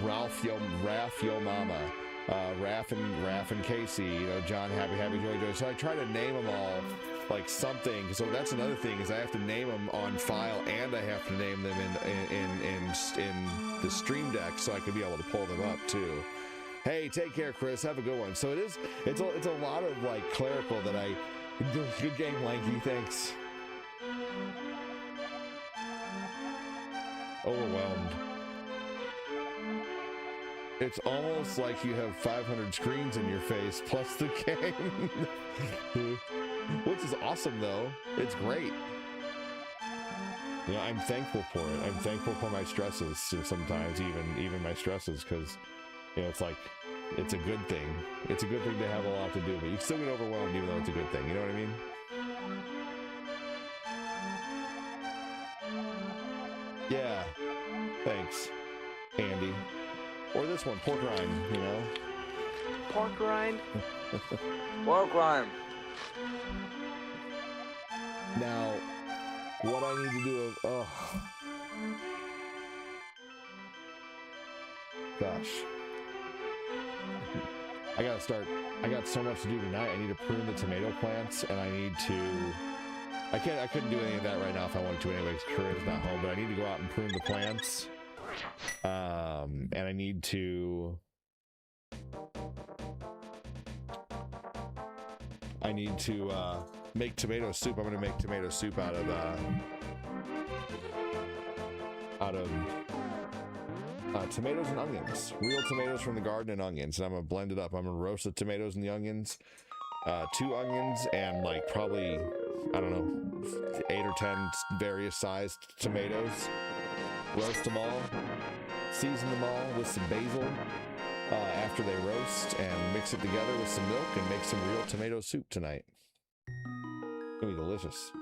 Raph Yo Mama, Raph and Casey, you know, John Happy Joy Joy. So I try to name them all like something. So that's another thing, is I have to name them on file, and I have to name them in the Stream Deck, so I can be able to pull them up too. Hey, take care, Chris. Have a good one. So it's a lot of like clerical that I. Good game, Lanky. Thanks. Overwhelmed. It's almost like you have 500 screens in your face plus the game. Which is awesome, though. It's great. You know, I'm thankful for it. I'm thankful for my stresses sometimes, even my stresses, because, you know, it's like, it's a good thing. It's a good thing to have a lot to do, but you still get overwhelmed even though it's a good thing. You know what I mean? Yeah. Thanks, Andy. Or this one, pork rind, you know? Pork rind? Pork rind. Now, what I need to do is, oh. Gosh. I got so much to do tonight. I need to prune the tomato plants, and I need to, I couldn't do any of that right now if I wanted to anyway, because Corinne's not home, but I need to go out and prune the plants. And I need to make tomato soup. I'm going to make tomato soup out of tomatoes and onions, real tomatoes from the garden and onions. And I'm going to blend it up. I'm going to roast the tomatoes and the onions, 2 onions and like probably, I don't know, 8 or 10 various sized tomatoes. Roast them all, season them all with some basil after they roast, and mix it together with some milk and make some real tomato soup tonight. It's gonna be delicious.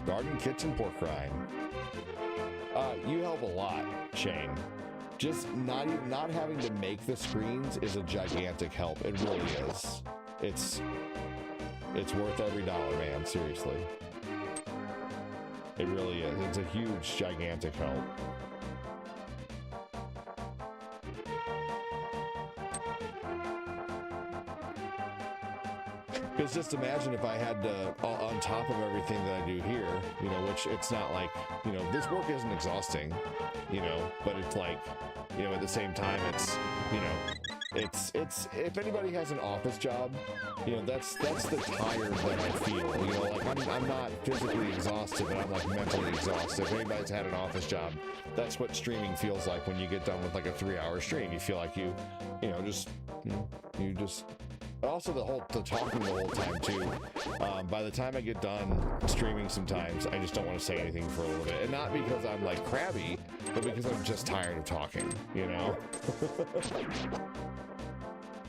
Garden kitchen pork rind. You help a lot, Shane. Just not having to make the screens is a gigantic help. It really is. It's worth every dollar, man. Seriously. It really is. It's a huge, gigantic help. Because just imagine if I had to, on top of everything that I do here, you know, which it's not like, you know, this work isn't exhausting, you know, but it's like, you know, at the same time, it's, you know, it's if anybody has an office job, you know, that's the tired that I feel, you know, like I'm not physically exhausted, but I'm like mentally exhausted. If anybody's had an office job, that's what streaming feels like when you get done with like a 3-hour stream. You feel like you just also the talking the whole time too. By the time I get done streaming, sometimes I just don't want to say anything for a little bit, and not because I'm like crabby, but because I'm just tired of talking, you know.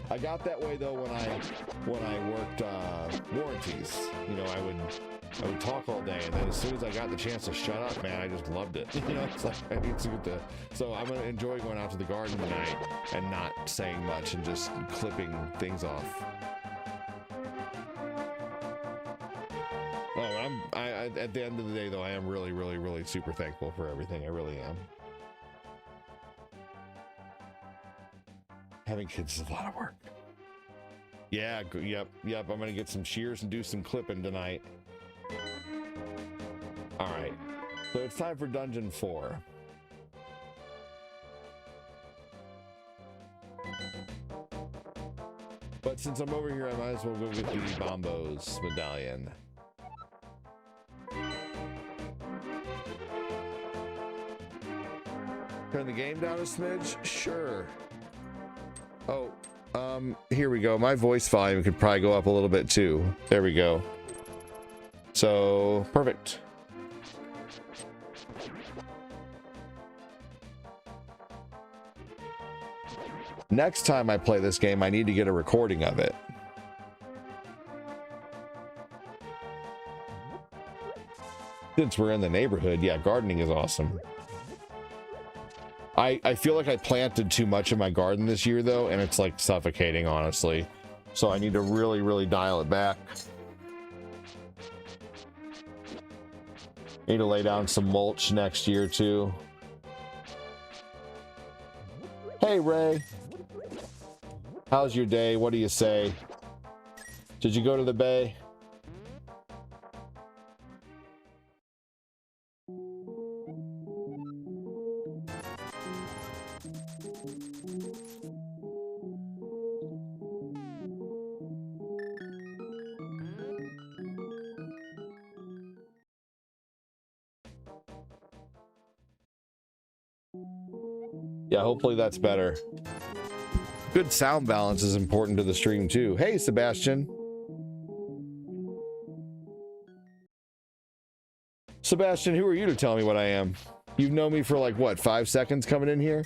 I got that way though when I worked warranties. You know, I would talk all day, and then as soon as I got the chance to shut up, man, I just loved it. You know, it's like I need to get the. So I'm gonna enjoy going out to the garden tonight and not saying much and just clipping things off. Oh, at the end of the day though, I am really, really, really super thankful for everything. I really am. Having kids is a lot of work. Yeah, yep. I'm gonna get some shears and do some clipping tonight. All right, so it's time for Dungeon 4. But since I'm over here, I might as well go with the Bombos medallion. Turn the game down a smidge? Sure. Oh, here we go. My voice volume could probably go up a little bit too. There we go. So, perfect. Next time I play this game, I need to get a recording of it. Since we're in the neighborhood, yeah, gardening is awesome. I feel like I planted too much in my garden this year, though, and it's like suffocating, honestly. So I need to really, really dial it back. Need to lay down some mulch next year, too. Hey, Ray. How's your day? What do you say? Did you go to the bay? Yeah, hopefully that's better. Good sound balance is important to the stream too. Hey, Sebastian. Sebastian, who are you to tell me what I am? You've known me for like, what, 5 seconds coming in here?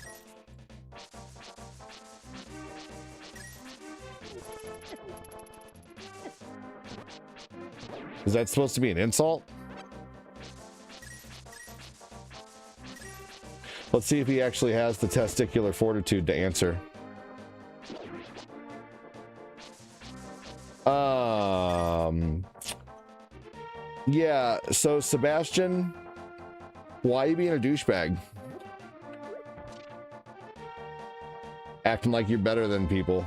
Is that supposed to be an insult? Let's see if he actually has the testicular fortitude to answer. Yeah, so Sebastian, why are you being a douchebag? Acting like you're better than people.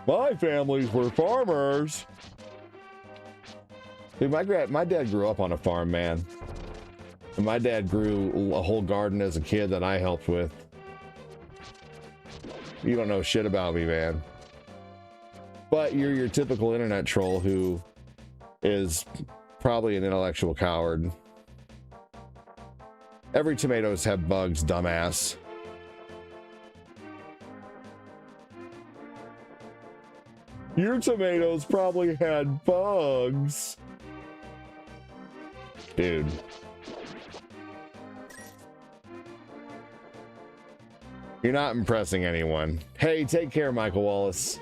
My families were farmers. Dude, my dad grew up on a farm, man. And my dad grew a whole garden as a kid that I helped with. You don't know shit about me, man. But you're your typical internet troll who is probably an intellectual coward. Every tomatoes have bugs, dumbass. Your tomatoes probably had bugs. Dude. You're not impressing anyone. Hey, take care, Michael Wallace.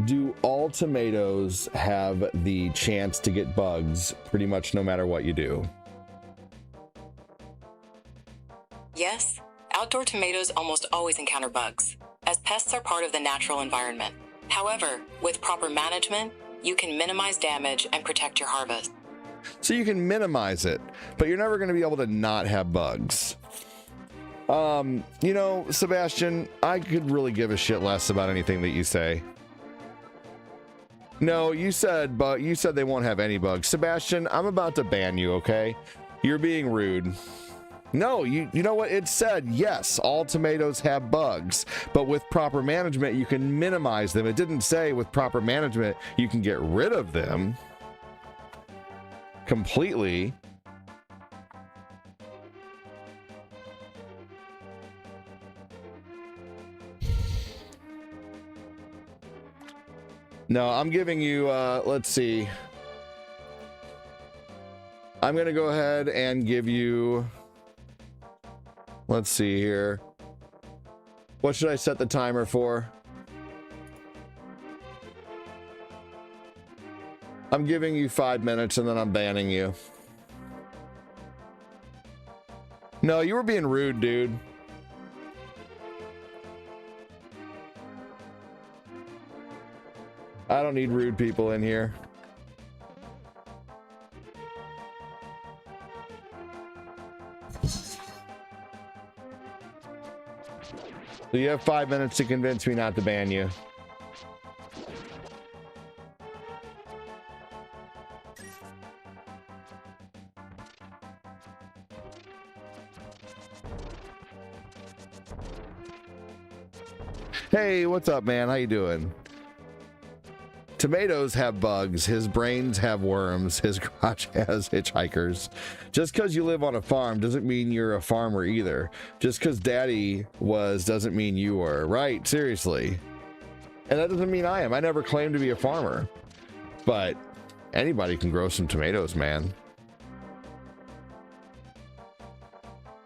Do all tomatoes have the chance to get bugs pretty much no matter what you do? Yes, outdoor tomatoes almost always encounter bugs, as pests are part of the natural environment. However, with proper management, you can minimize damage and protect your harvest. So you can minimize it, but you're never going to be able to not have bugs. You know, Sebastian, I could really give a shit less about anything that you say. No, you said they won't have any bugs. Sebastian, I'm about to ban you, okay? You're being rude. No, you know what? It said, yes, all tomatoes have bugs, but with proper management, you can minimize them. It didn't say with proper management, you can get rid of them completely. No, I'm giving you, let's see. I'm going to go ahead and give you, let's see here. What should I set the timer for? I'm giving you 5 minutes and then I'm banning you. No, you were being rude, dude. I don't need rude people in here. So you have 5 minutes to convince me not to ban you. Hey, what's up, man? How you doing? Tomatoes have bugs. His brains have worms. His garage has hitchhikers. Just because you live on a farm doesn't mean you're a farmer either. Just because daddy was doesn't mean you are. Right, seriously. And that doesn't mean I am. I never claimed to be a farmer. But anybody can grow some tomatoes, man.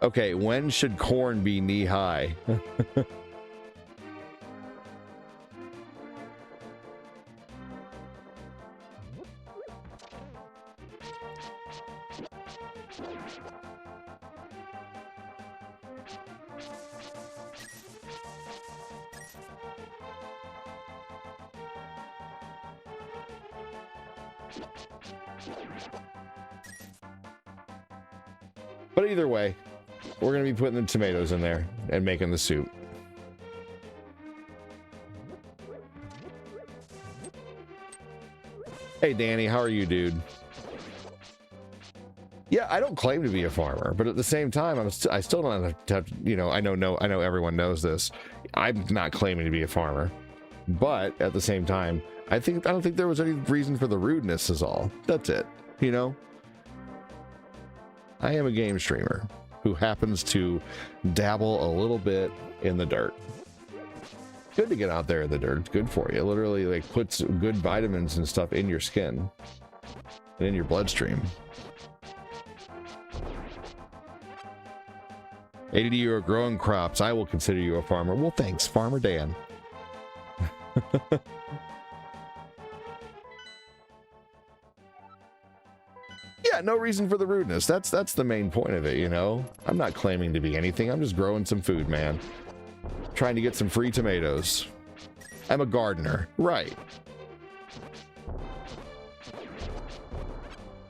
Okay, when should corn be knee-high? But either way, we're going to be putting the tomatoes in there and making the soup. Hey, Danny, how are you, dude? Yeah, I don't claim to be a farmer, but at the same time, I still don't have to, you know, I know everyone knows this. I'm not claiming to be a farmer, but at the same time, I don't think there was any reason for the rudeness is all. That's it, you know? I am a game streamer who happens to dabble a little bit in the dirt. Good to get out there in the dirt. It's good for you. It literally like puts good vitamins and stuff in your skin and in your bloodstream. ADD, you are growing crops. I will consider you a farmer. Well, thanks, Farmer Dan. Yeah, no reason for the rudeness. That's the main point of it, you know? I'm not claiming to be anything. I'm just growing some food, man. Trying to get some free tomatoes. I'm a gardener. Right.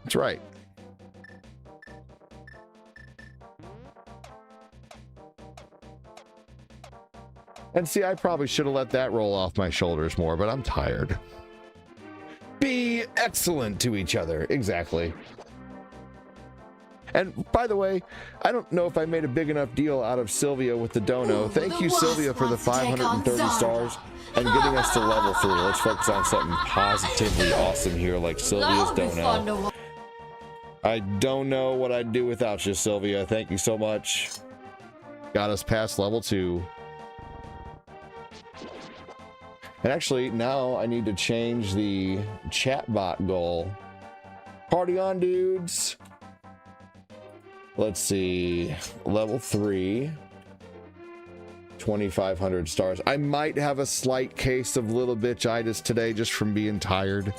That's right. And see, I probably should have let that roll off my shoulders more, but I'm tired. Be excellent to each other. Exactly. And by the way, I don't know if I made a big enough deal out of Sylvia with the dono. Thank you, Sylvia, for the 530 stars and getting us to level 3. Let's focus on something positively awesome here, like Sylvia's dono. I don't know what I'd do without you, Sylvia. Thank you so much. Got us past level 2. And actually, now I need to change the chatbot goal. Party on, dudes. Let's see, level 3, 2,500 stars. I might have a slight case of little bitch-itis today just from being tired.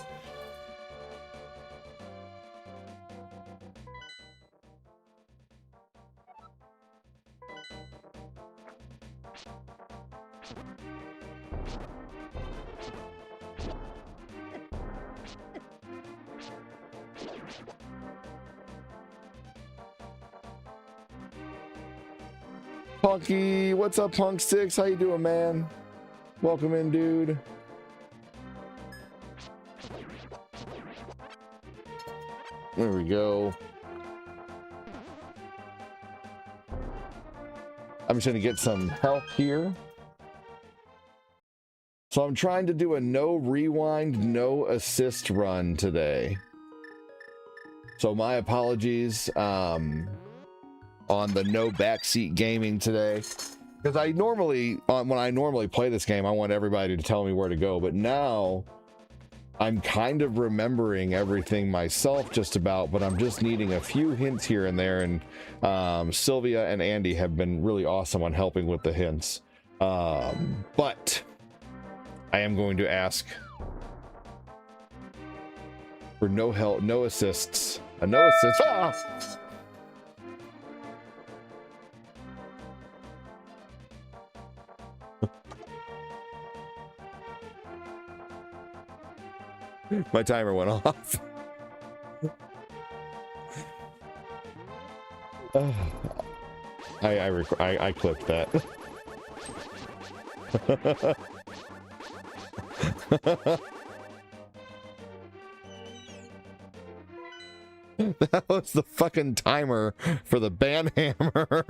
Punky, what's up, Punk 6? How you doing, man? Welcome in, dude. There we go. I'm just gonna get some help here. So I'm trying to do a no rewind, no assist run today. So my apologies. On the no backseat gaming today, because I normally when I normally play this game, I want everybody to tell me where to go, but now I'm kind of remembering everything myself just about, but I'm just needing a few hints here and there, and Sylvia and Andy have been really awesome on helping with the hints, but I am going to ask for no help, no assists, a no assist. Ah! My timer went off. I clipped that. That was the fucking timer for the ban hammer.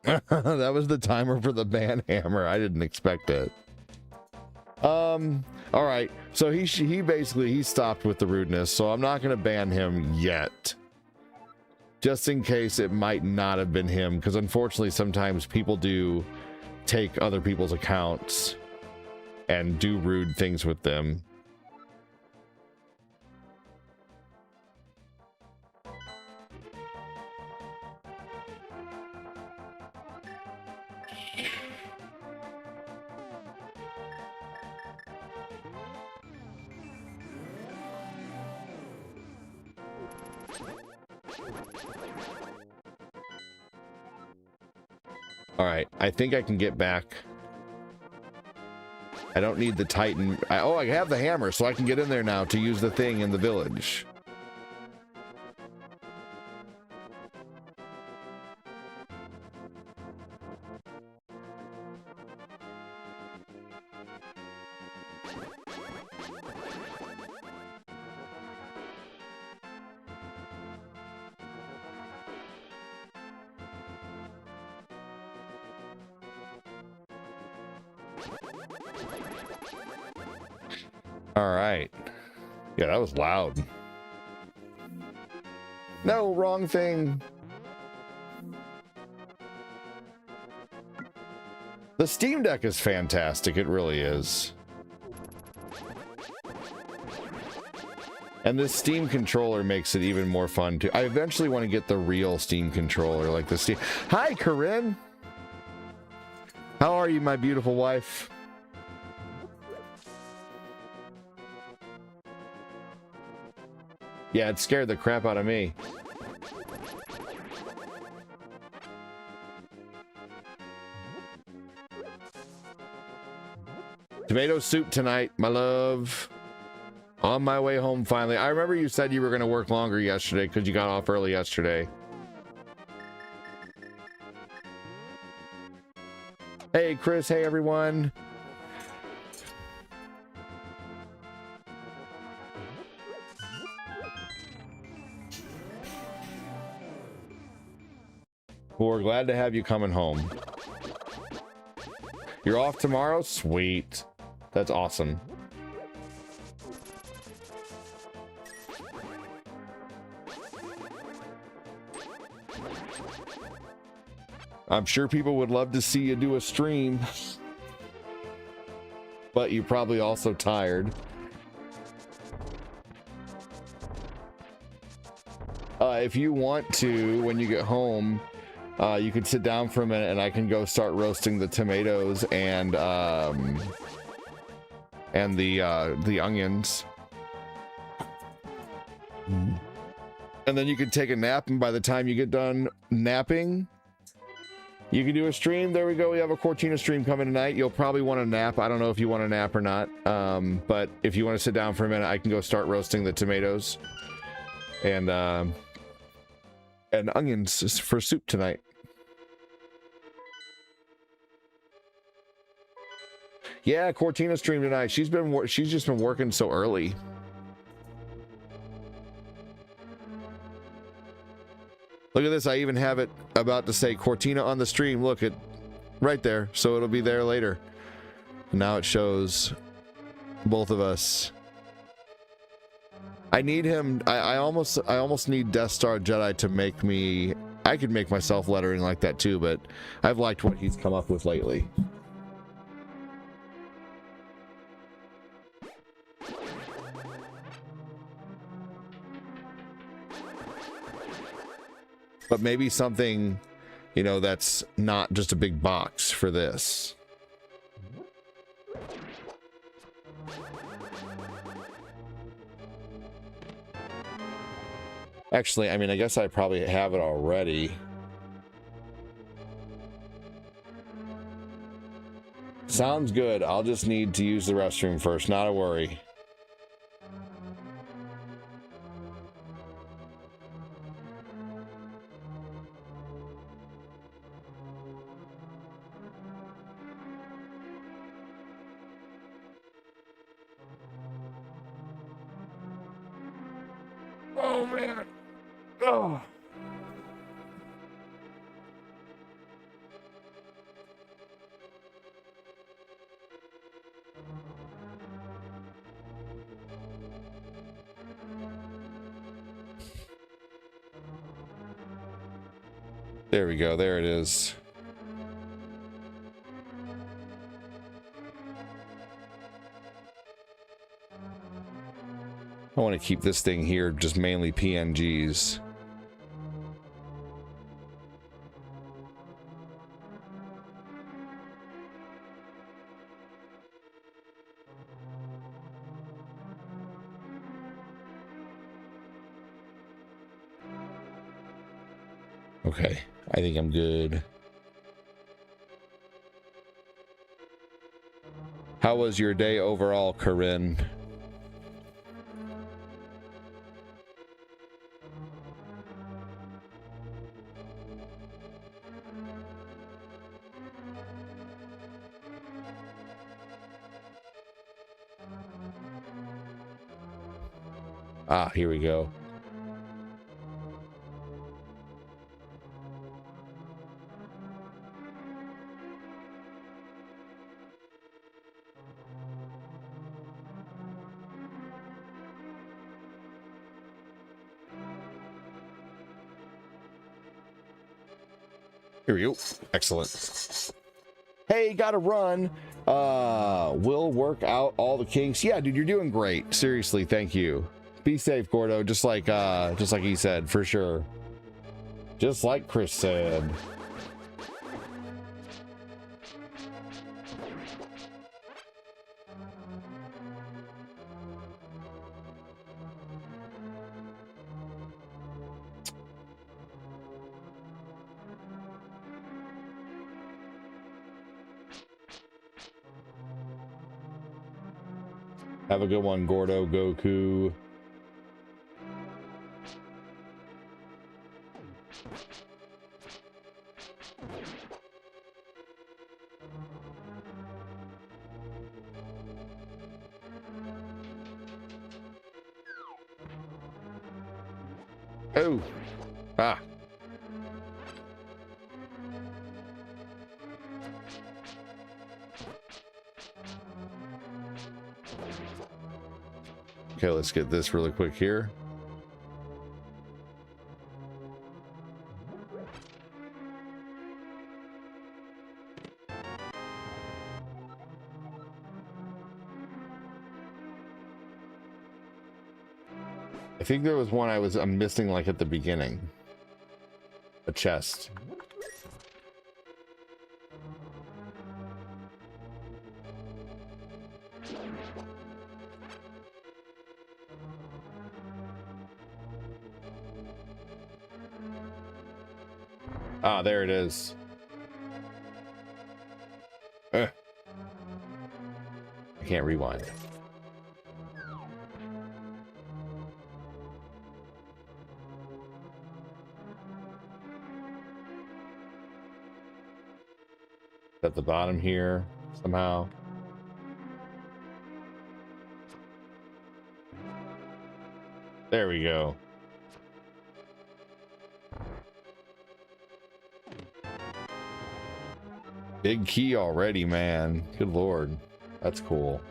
That was the timer for the ban hammer. I didn't expect it. All right. So he basically stopped with the rudeness. So I'm not going to ban him yet. Just in case it might not have been him, because unfortunately sometimes people do take other people's accounts and do rude things with them. All right, I think I can get back. I don't need the Titan. Oh, I have the hammer, so I can get in there now to use the thing in the village. All right. Yeah, that was loud. No, wrong thing. The Steam Deck is fantastic. It really is. And this Steam controller makes it even more fun too. I eventually want to get the real Steam controller, like the Steam. Hi, Corinne. How are you, my beautiful wife? Yeah, it scared the crap out of me. Tomato soup tonight, my love. On my way home finally. I remember you said you were going to work longer yesterday because you got off early yesterday. Hey, Chris. Hey, everyone. Well, we're glad to have you coming home. You're off tomorrow? Sweet. That's awesome. I'm sure people would love to see you do a stream, but you're probably also tired. If you want to, when you get home, you can sit down for a minute and I can go start roasting the tomatoes and the onions. And then you can take a nap, and by the time you get done napping, you can do a stream. There we go. We have a Cortina stream coming tonight. You'll probably want to nap. I don't know if you want to nap or not. But if you want to sit down for a minute, I can go start roasting the tomatoes and onions for soup tonight. Yeah, Cortina stream tonight. She's just been working so early. Look at this. I even have it about to say Cortina on the stream. Look at right there. So it'll be there later. Now it shows both of us. I need him. I almost need Death Star Jedi to make me. I could make myself lettering like that too, but I've liked what he's come up with lately. But maybe something, you know, that's not just a big box for this. Actually, I mean, I guess I probably have it already. Sounds good. I'll just need to use the restroom first, not a worry. Oh man. Oh. There we go. There it is. I want to keep this thing here just mainly PNGs. Okay, I think I'm good. How was your day overall, Corinne? Ah, here we go. Here we go. Excellent. Hey, gotta run. We'll work out all the kinks. Yeah, dude, you're doing great. Seriously, thank you. Be safe, Gordo. Just like he said, for sure. Just like Chris said. Have a good one, Gordo, Goku. Oh. Ah. Okay, let's get this really quick here. I think there was one I'm missing like at the beginning. A chest. Ah, there it is. I can't rewind. At the bottom here, somehow. There we go. Big key already, man. Good lord. That's cool.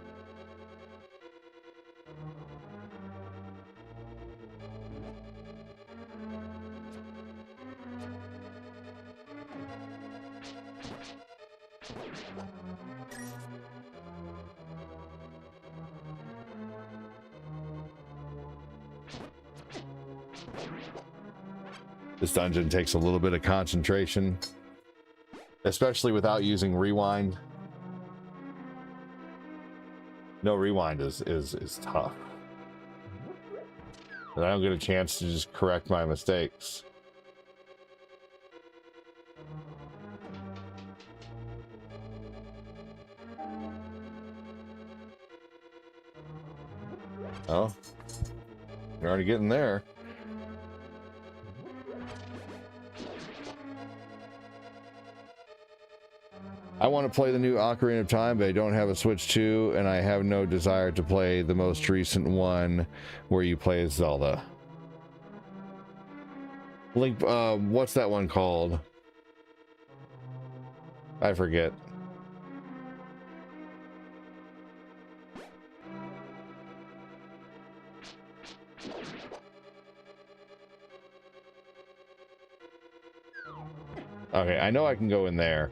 This dungeon takes a little bit of concentration, especially without using rewind. No rewind is tough. And I don't get a chance to just correct my mistakes. Oh, you're already getting there. I want to play the new Ocarina of Time, but I don't have a Switch 2, and I have no desire to play the most recent one where you play as Zelda. Link, what's that one called? I forget. Okay, I know I can go in there.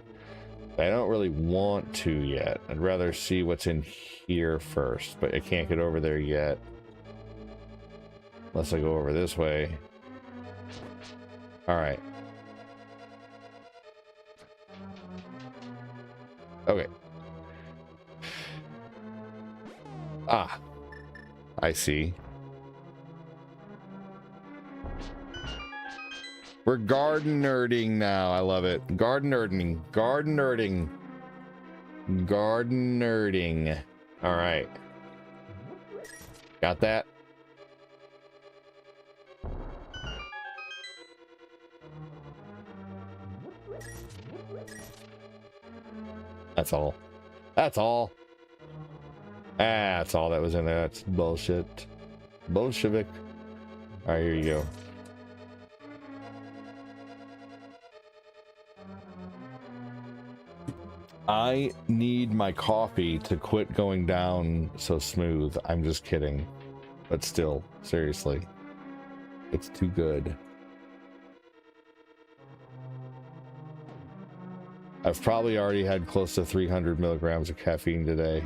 I don't really want to yet. I'd rather see what's in here first, but I can't get over there yet. Unless I go over this way. All right. Okay. Ah. I see. We're garden nerding now. I love it. Garden nerding. Garden nerding. Garden nerding. All right. Got that? That's all. That's all. That's all that was in there. That's bullshit. Bolshevik. All right, here you go. I need my coffee to quit going down so smooth. I'm just kidding. But still, seriously. It's too good. I've probably already had close to 300 milligrams of caffeine today.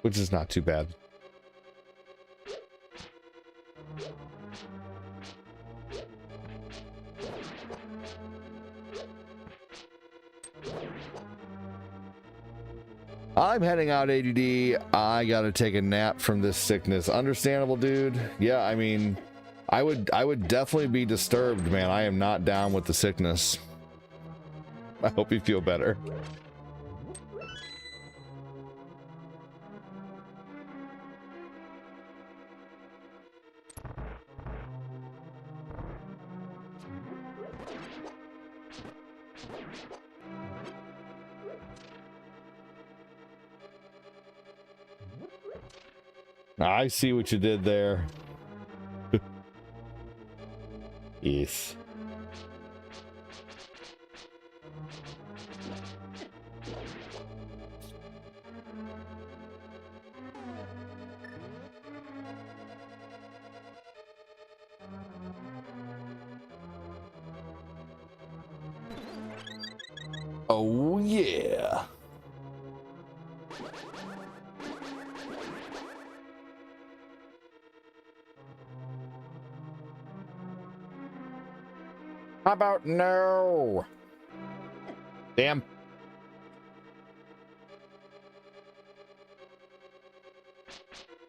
Which is not too bad. I'm heading out, ADD. I gotta take a nap from this sickness. Understandable, dude. Yeah, I mean, I would definitely be disturbed, man. I am not down with the sickness. I hope you feel better. I see what you did there. Yes. Oh yeah. How about no? Damn.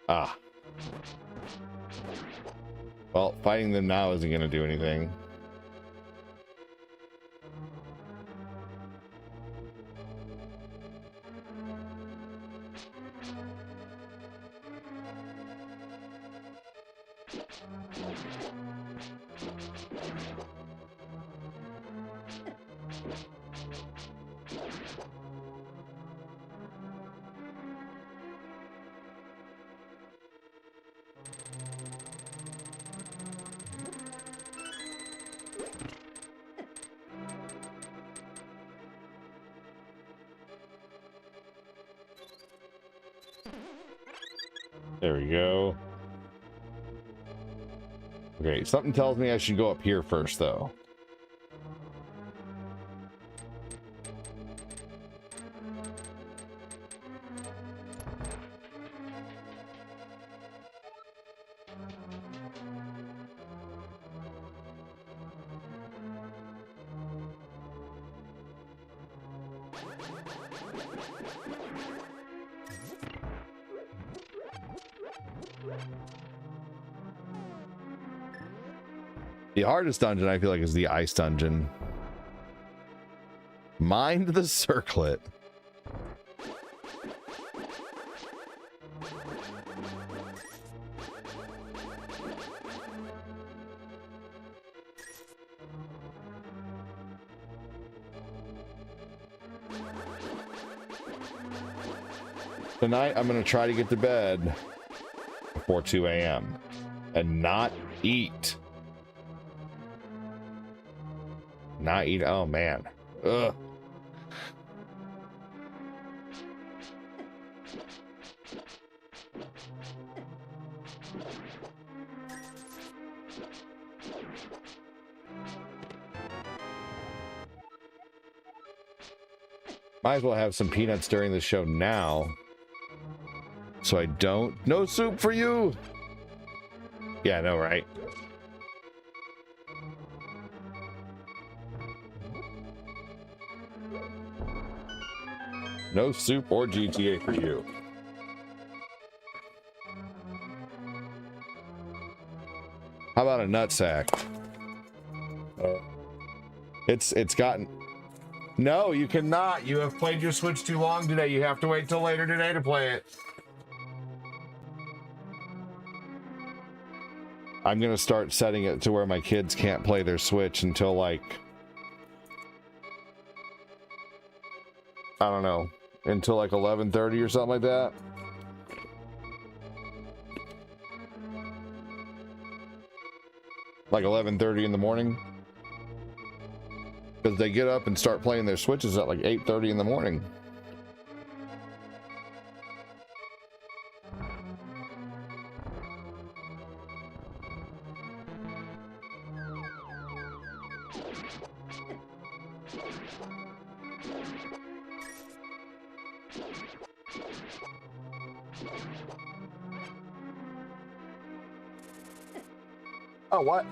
Ah. Well, fighting them now isn't going to do anything. There we go. Okay, something tells me I should go up here first, though. The hardest dungeon, I feel like, is the ice dungeon. Mind the circlet. Tonight, I'm going to try to get to bed before 2 a.m. and not eat. Not eat. Oh man. Ugh. Might as well have some peanuts during the show now. So I don't. No soup for you. Yeah, I know, right? No soup or GTA for you. How about a nutsack? It's gotten. No, you cannot. You have played your Switch too long today. You have to wait till later today to play it. I'm gonna start setting it to where my kids can't play their Switch until like, I don't know, until like 11:30 or something like that. Like 11:30 in the morning. Because they get up and start playing their Switches at like 8:30 in the morning. Oh, what?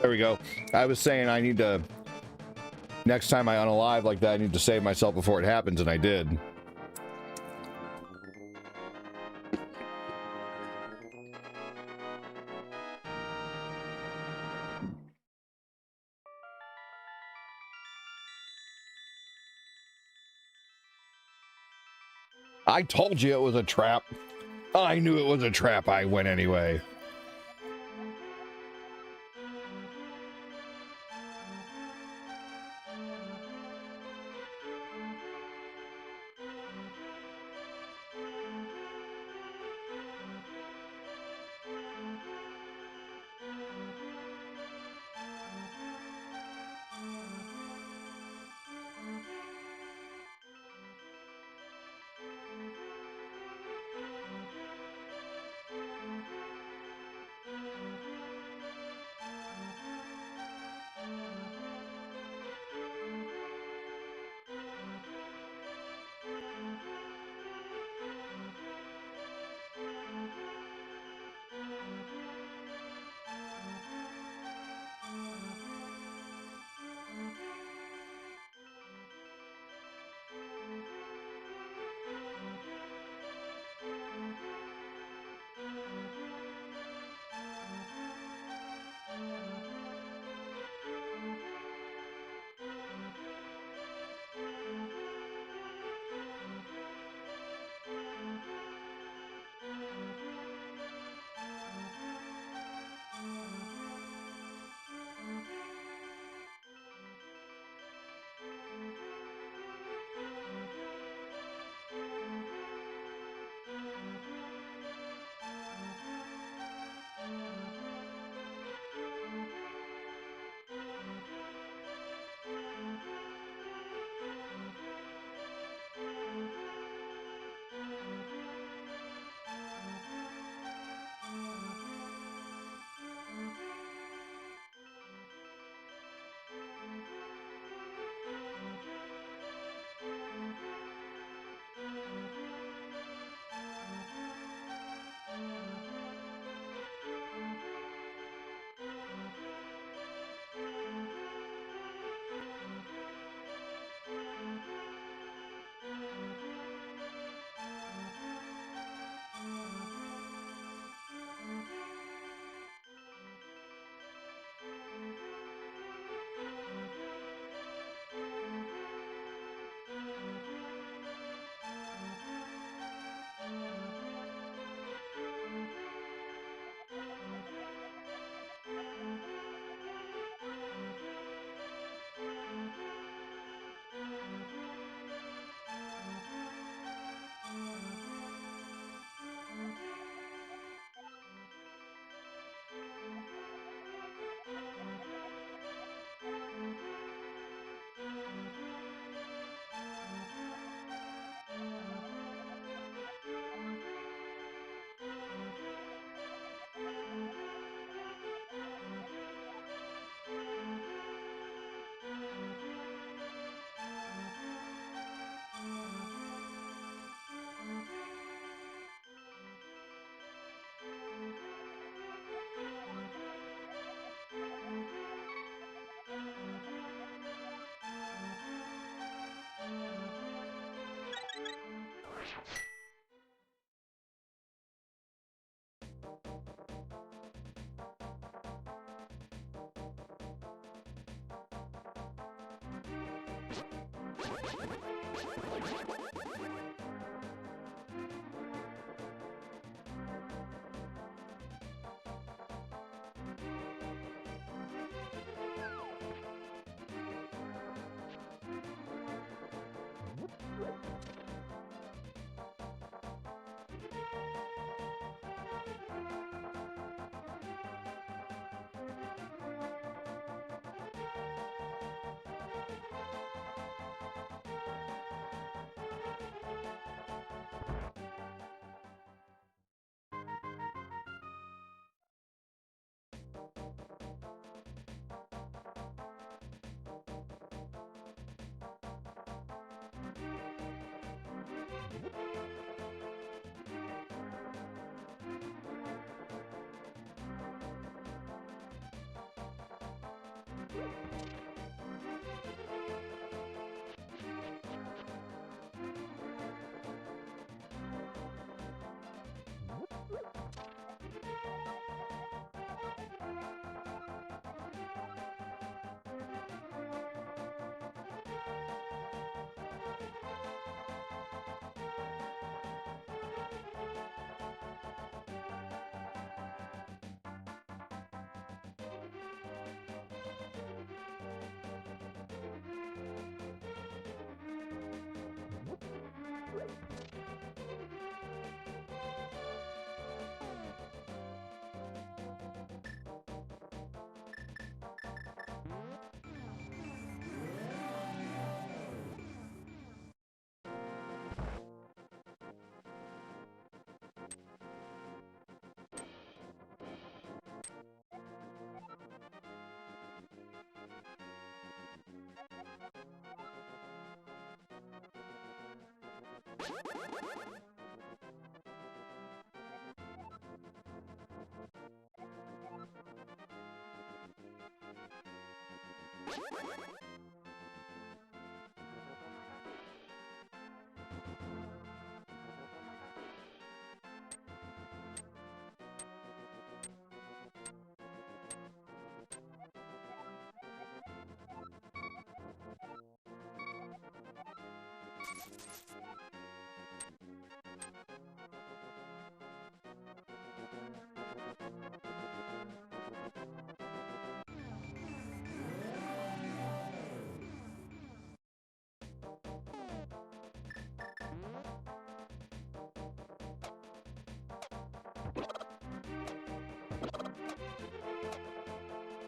There we go. I was saying I need to, next time I unalive like that, I need to save myself before it happens, and I did. I told you it was a trap. I knew it was a trap. I went anyway.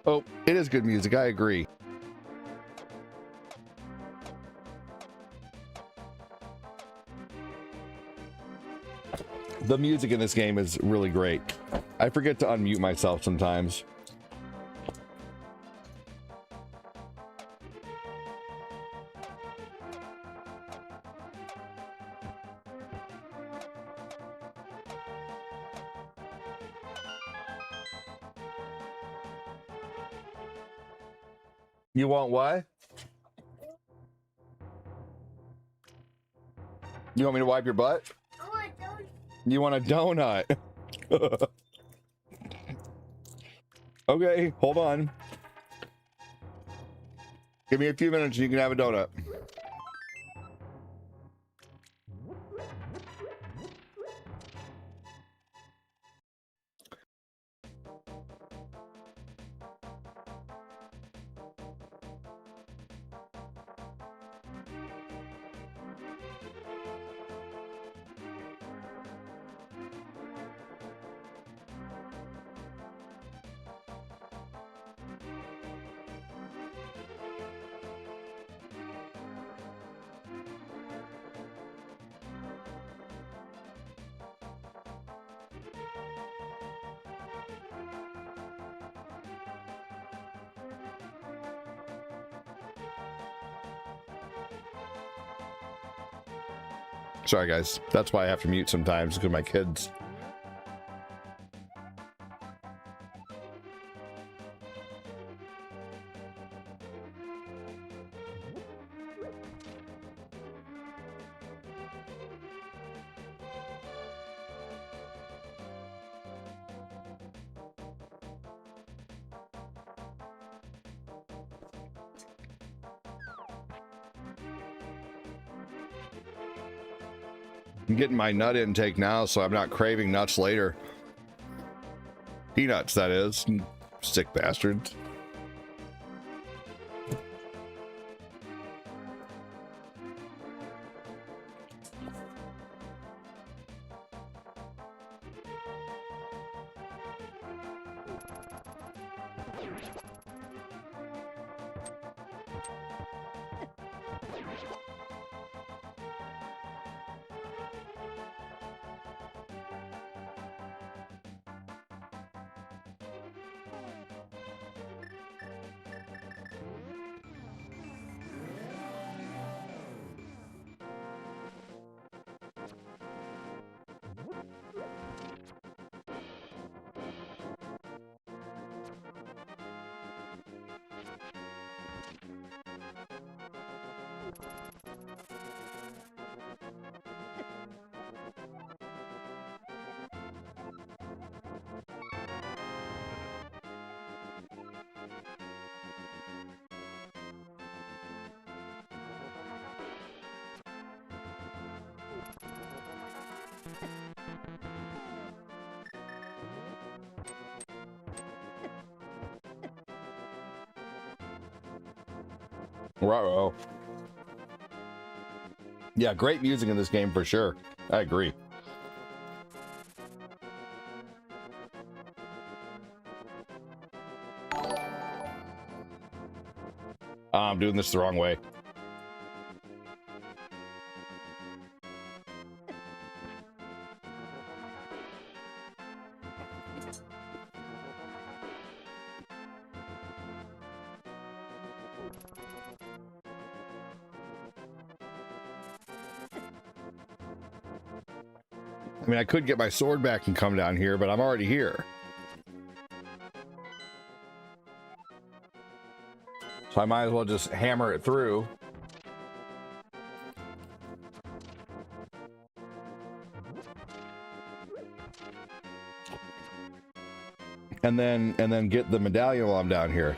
Oh, it is good music. I agree. The music in this game is really great. I forget to unmute myself sometimes. You want what? You want me to wipe your butt? You want a donut? Okay, hold on. Give me a few minutes and you can have a donut. Sorry, guys. That's why I have to mute sometimes, because my kids. I'm getting my nut intake now, so I'm not craving nuts later. Peanuts, that is. Sick bastards. Ruh-roh. Yeah, great music in this game for sure. I agree. I'm doing this the wrong way. I mean, I could get my sword back and come down here, but I'm already here. So I might as well just hammer it through. And then get the medallion while I'm down here.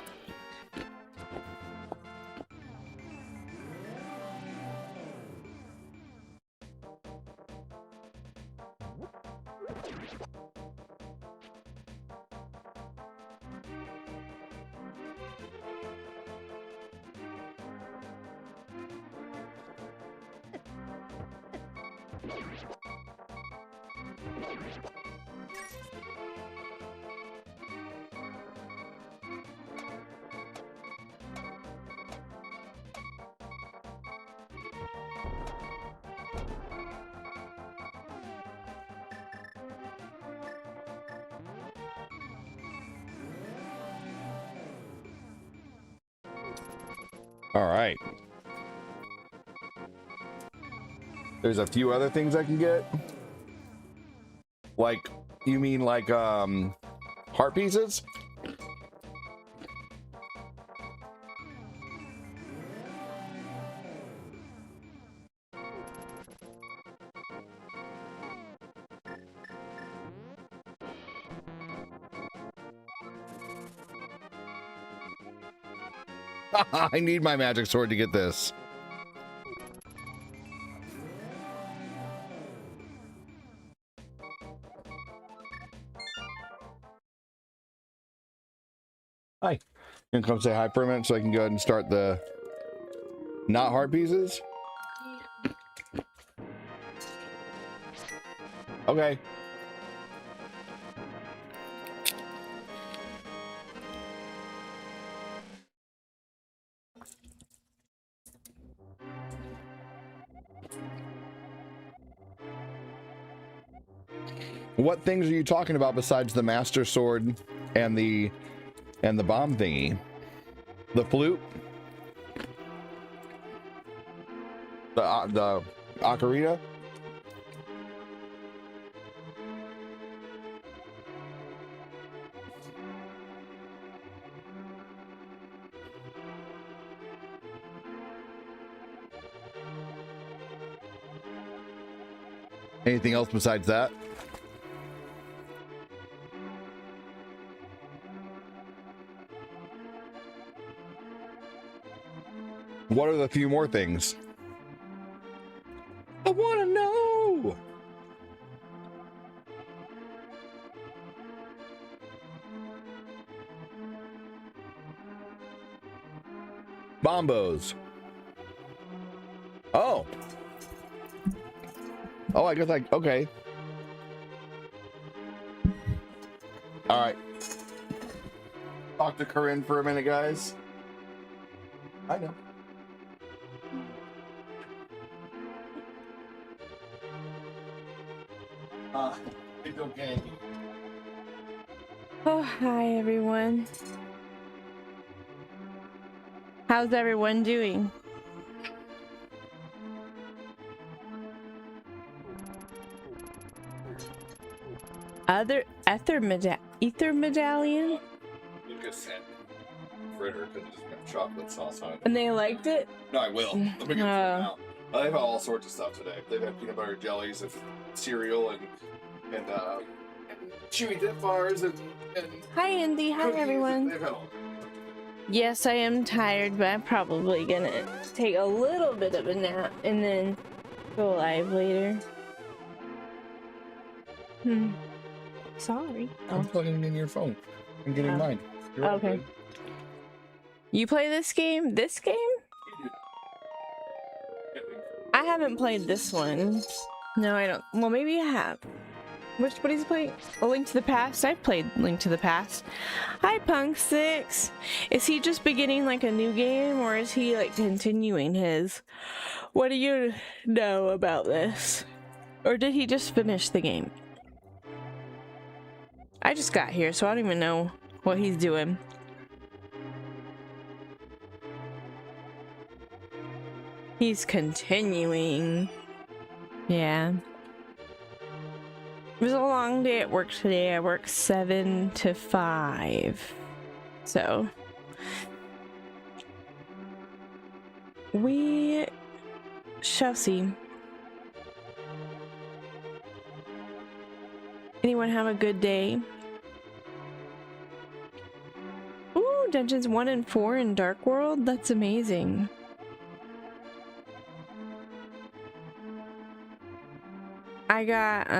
All right. There's a few other things I can get. Like, you mean like heart pieces? I need my magic sword to get this. Hi. You can come say hi for a minute so I can go ahead and start the not heart pieces? Okay. What things are you talking about besides the master sword and the bomb thingy? The flute? The ocarina? Anything else besides that? What are the few more things? I want to know. Bombos. Oh. Oh, I guess okay. All right. Talk to Corinne for a minute, guys. I know. It's okay. Oh, hi everyone. How's everyone doing? Ether medallion? Lucas sent Fritter because it just got chocolate sauce on it. And they liked it? No, I will. Let me get now. They've had all sorts of stuff today. They've had peanut butter jellies and cereal and chewy dip bars and hi Andy, hi everyone. They've had all. Yes, I am tired, but I'm probably gonna take a little bit of a nap and then go live later. Sorry. I'm plugging in your phone. I'm getting mine. You're okay. You play this game? This game? I haven't played this one. No, I don't. Well, maybe I have. What is he playing? A Link to the Past? I've played Link to the Past. Hi, Punk6. Is he just beginning like a new game, or is he like continuing his? What do you know about this? Or did he just finish the game? I just got here, so I don't even know what he's doing. He's continuing. Yeah. It was a long day at work today. I worked 7 to 5. So we shall see. Anyone have a good day? Ooh, Dungeons 1 and 4 in Dark World? That's amazing. I got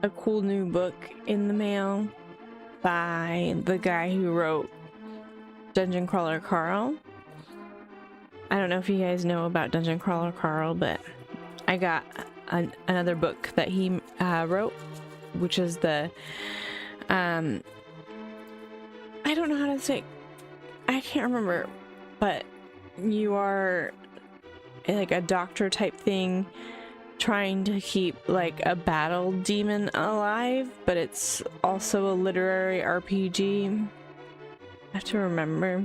a cool new book in the mail by the guy who wrote Dungeon Crawler Carl. I don't know if you guys know about Dungeon Crawler Carl, but I got another book that he wrote, which is the I don't know how to say, I can't remember, but you are like a doctor type thing trying to keep like a battle demon alive, but it's also a literary RPG. I have to remember.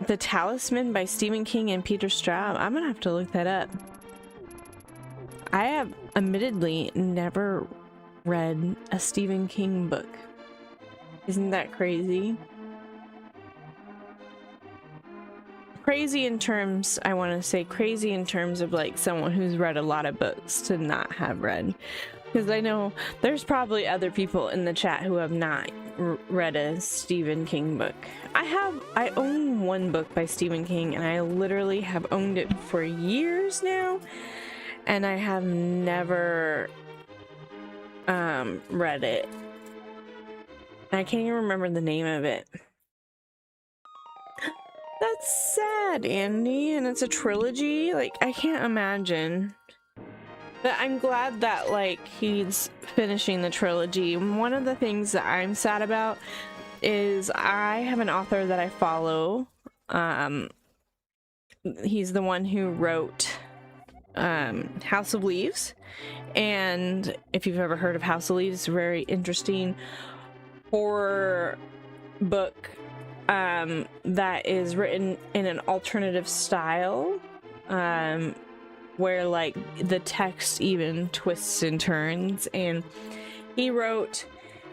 The Talisman by Stephen King and Peter Straub. I'm gonna have to look that up. I have admittedly never read a Stephen King book. Isn't that crazy? Crazy in terms, I want to say crazy in terms of like someone who's read a lot of books to not have read. Because I know there's probably other people in the chat who have not read a Stephen King book. I own one book by Stephen King, and I literally have owned it for years now, and I have never read it. I can't even remember the name of it. That's sad, Andy, and it's a trilogy. Like, I can't imagine. But I'm glad that, like, he's finishing the trilogy. One of the things that I'm sad about is I have an author that I follow. He's the one who wrote House of Leaves. And if you've ever heard of House of Leaves, it's a very interesting horror book that is written in an alternative style, where like the text even twists and turns. And he wrote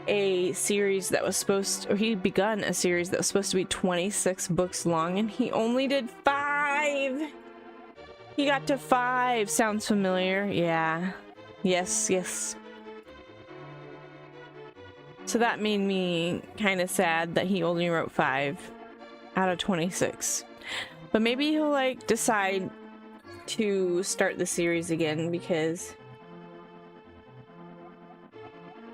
a series that was he begun a series that was supposed to be 26 books long, and he only did 5. He got to 5. Sounds familiar? Yeah. Yes. So that made me kind of sad that he only wrote 5 out of 26. But maybe he'll like decide to start the series again, because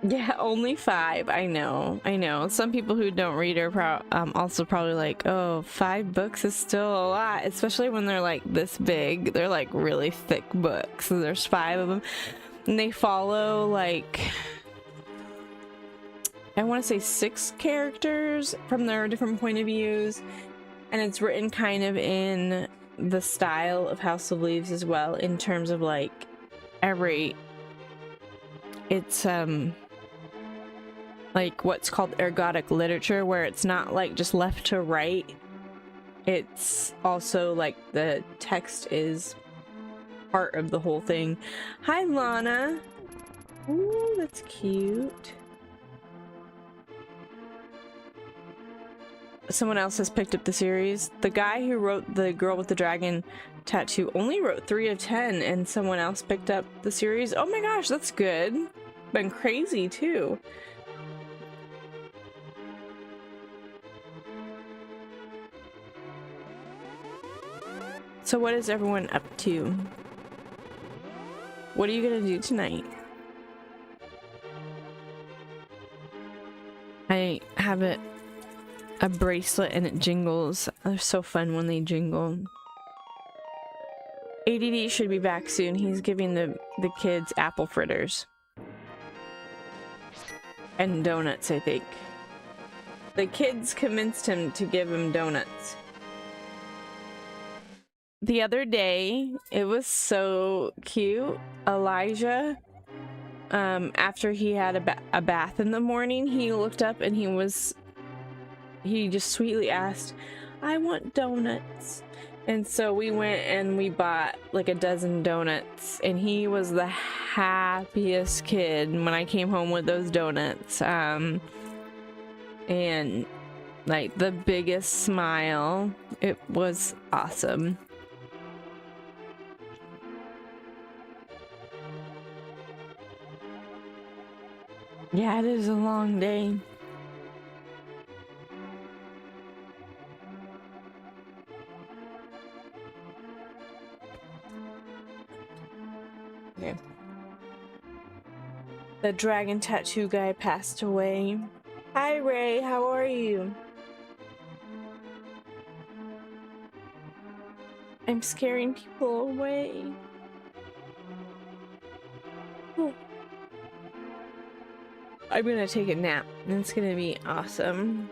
Yeah, only 5. I know. Some people who don't read are also probably like, oh, 5 books is still a lot, especially when they're like this big. They're like really thick books. So there's 5 of them, and they follow like, I want to say 6 characters from their different point of views, and it's written kind of in the style of House of Leaves as well, in terms of like it's like what's called ergodic literature, where it's not like just left to right. It's also like the text is part of the whole thing. Hi, Lana. Ooh, that's cute. Someone else has picked up the series. The guy who wrote The Girl with the Dragon Tattoo only wrote 3 of 10, and someone else picked up the series. Oh my gosh, that's good. Been crazy too. So what is everyone up to? What are you gonna do tonight? I have a bracelet and it jingles. They're so fun when they jingle. ADD should be back soon. He's giving the kids apple fritters. And donuts, I think. The kids convinced him to give him donuts. The other day, it was so cute. Elijah, after he had a bath in the morning, he looked up and he just sweetly asked, I want donuts. And so we went and we bought like a dozen donuts, and he was the happiest kid when I came home with those donuts. And like the biggest smile. It was awesome. Yeah, it is a long day. Okay. The dragon tattoo guy passed away. Hi Ray, how are you? I'm scaring people away. Oh. I'm gonna take a nap, and it's gonna be awesome.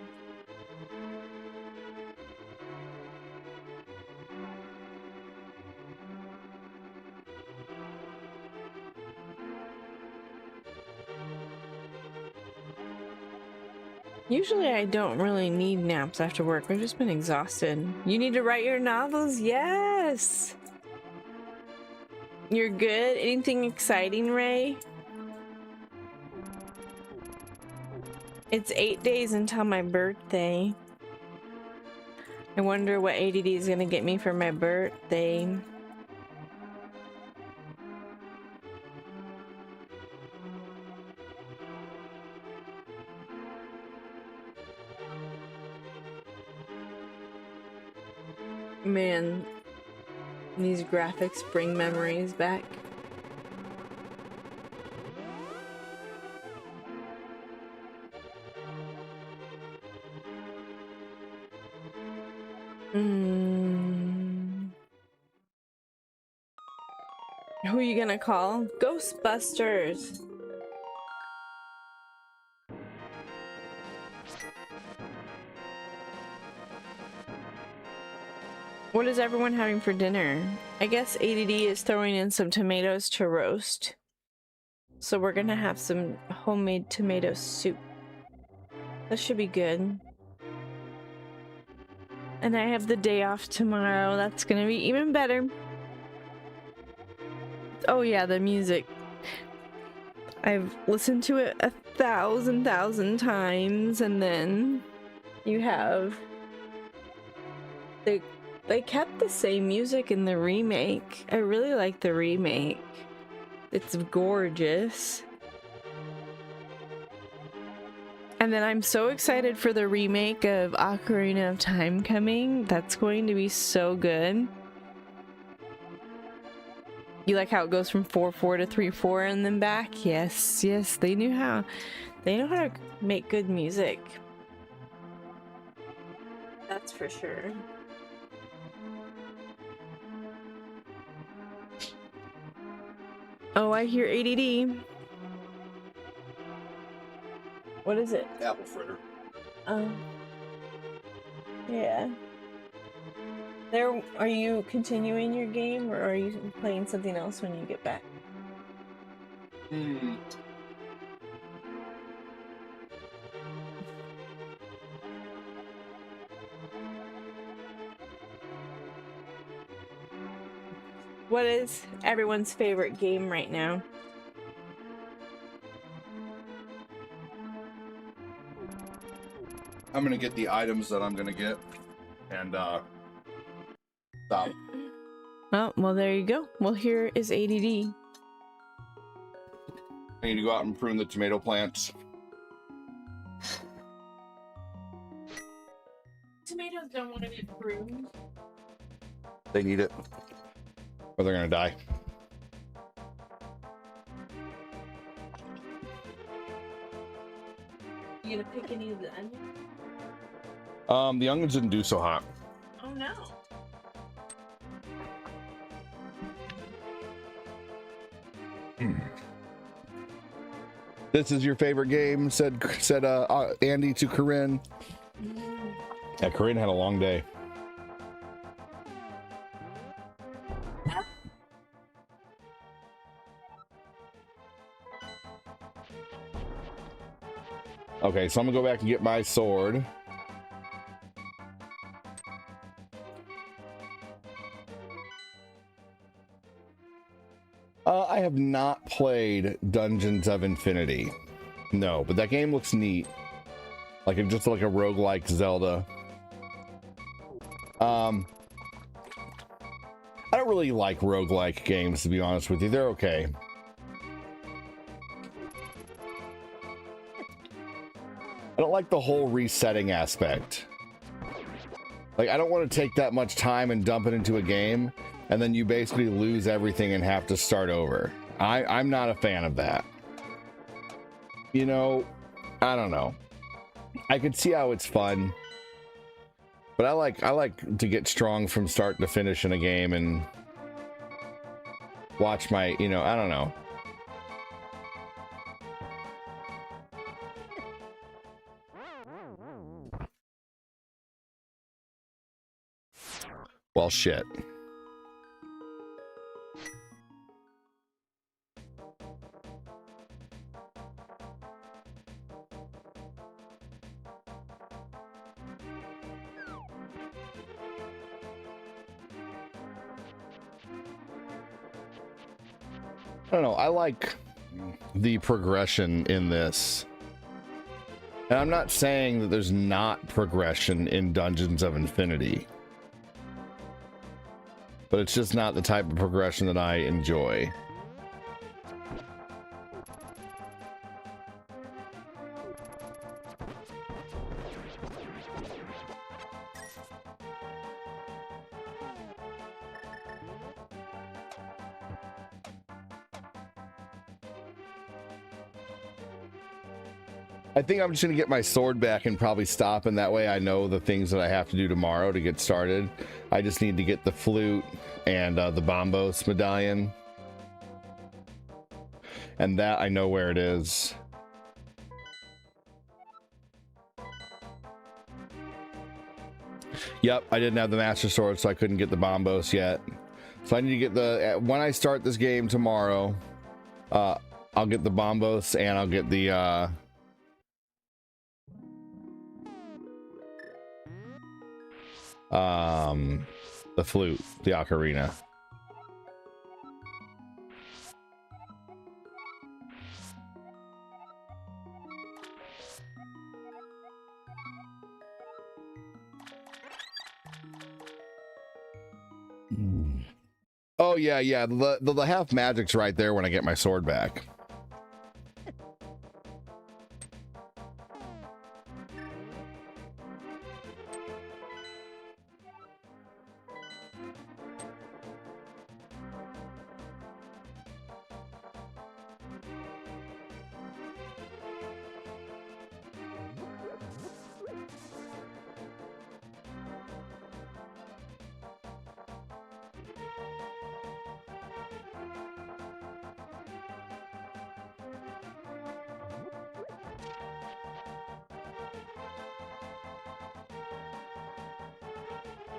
Usually I don't really need naps after work. I've just been exhausted. You need to write your novels? Yes! You're good? Anything exciting, Ray? It's 8 days until my birthday. I wonder what ADD is gonna get me for my birthday. Man, these graphics bring memories back. Who are you gonna call? Ghostbusters! What is everyone having for dinner? I guess ADD is throwing in some tomatoes to roast. So we're gonna have some homemade tomato soup. That should be good. And I have the day off tomorrow. That's gonna be even better. Oh yeah, the music. I've listened to it 1,000 times, and then you have they kept the same music in the remake. I really like the remake. It's gorgeous. And then I'm so excited for the remake of Ocarina of Time coming. That's going to be so good. You like how it goes from 4/4 to 3/4 and then back? Yes, yes, they know how to make good music. That's for sure. Oh, I hear ADD. What is it? Apple fritter. Yeah. Are you continuing your game, or are you playing something else when you get back? What is everyone's favorite game right now? I'm gonna get the items that I'm gonna get, and stop. Oh, well, there you go. Well, here is ADD. I need to go out and prune the tomato plants. Tomatoes don't want to be pruned. They need it, or they're gonna die. You gonna pick any of the onions? The onions didn't do so hot. Oh no. This is your favorite game, said Andy to Corinne. Yeah, Corinne had a long day. Okay, so I'm gonna go back and get my sword. I have not played Dungeons of Infinity. No, but that game looks neat. Like it's just like a roguelike Zelda. I don't really like roguelike games, to be honest with you. They're okay. I don't like the whole resetting aspect. Like, I don't want to take that much time and dump it into a game, and then you basically lose everything and have to start over. I'm not a fan of that. You know, I don't know. I could see how it's fun, but I like to get strong from start to finish in a game and watch my, you know, I don't know. Well, shit. I don't know. I like the progression in this. And I'm not saying that there's not progression in Dungeons of Infinity. But it's just not the type of progression that I enjoy. I think I'm just gonna get my sword back and probably stop, and that way I know the things that I have to do tomorrow to get started. I just need to get the flute and the bombos medallion, and that I know where it is. Yep, I didn't have the master sword, so I couldn't get the bombos yet. So I need to get the, when I start this game tomorrow, I'll get the bombos and I'll get the flute, the ocarina. Oh yeah, yeah. The half magic's right there when I get my sword back.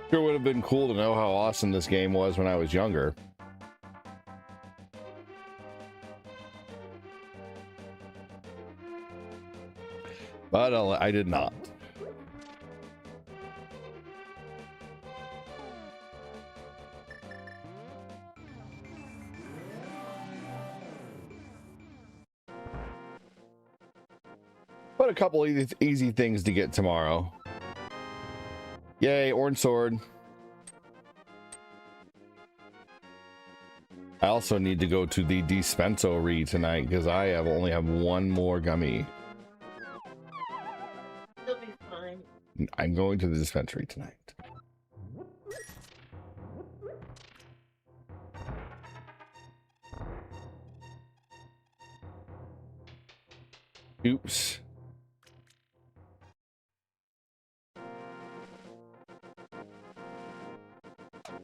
Sure would have been cool to know how awesome this game was when I was younger. But I did not. But a couple easy things to get tomorrow. Yay, orange sword. I also need to go to the dispensary tonight because I only have one more gummy. It'll be fine. I'm going to the dispensary tonight. Oops.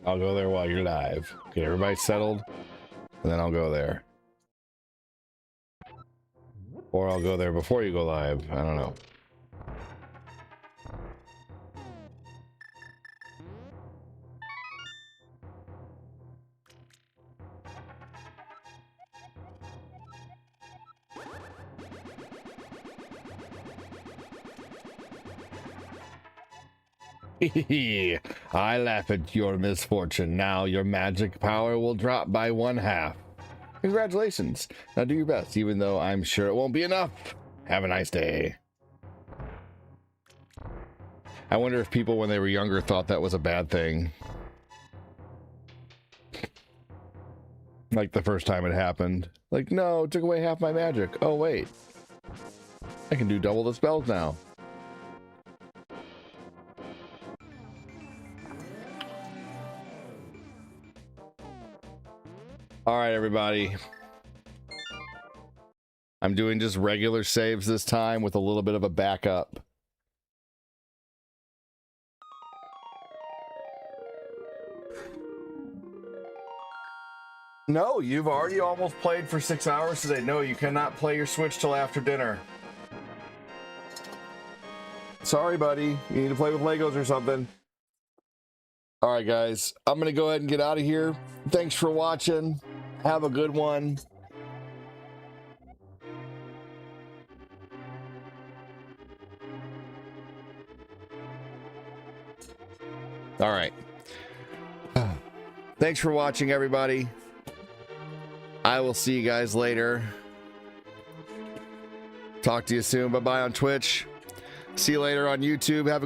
I'll go there while you're live. Okay, everybody settled, and then I'll go there. Or I'll go there before you go live. I don't know. I laugh at your misfortune. Now your magic power will drop by 1/2. Congratulations. Now do your best, even though I'm sure it won't be enough. Have a nice day. I wonder if people when they were younger thought that was a bad thing. Like the first time it happened. Like, no, it took away half my magic. Oh, wait. I can do double the spells now. All right, everybody. I'm doing just regular saves this time with a little bit of a backup. No, you've already almost played for 6 hours today. No, you cannot play your Switch till after dinner. Sorry, buddy. You need to play with Legos or something. All right, guys. I'm going to go ahead and get out of here. Thanks for watching. Have a good one. All right. Thanks for watching, everybody. I will see you guys later. Talk to you soon. Bye-bye on Twitch. See you later on YouTube. Have a good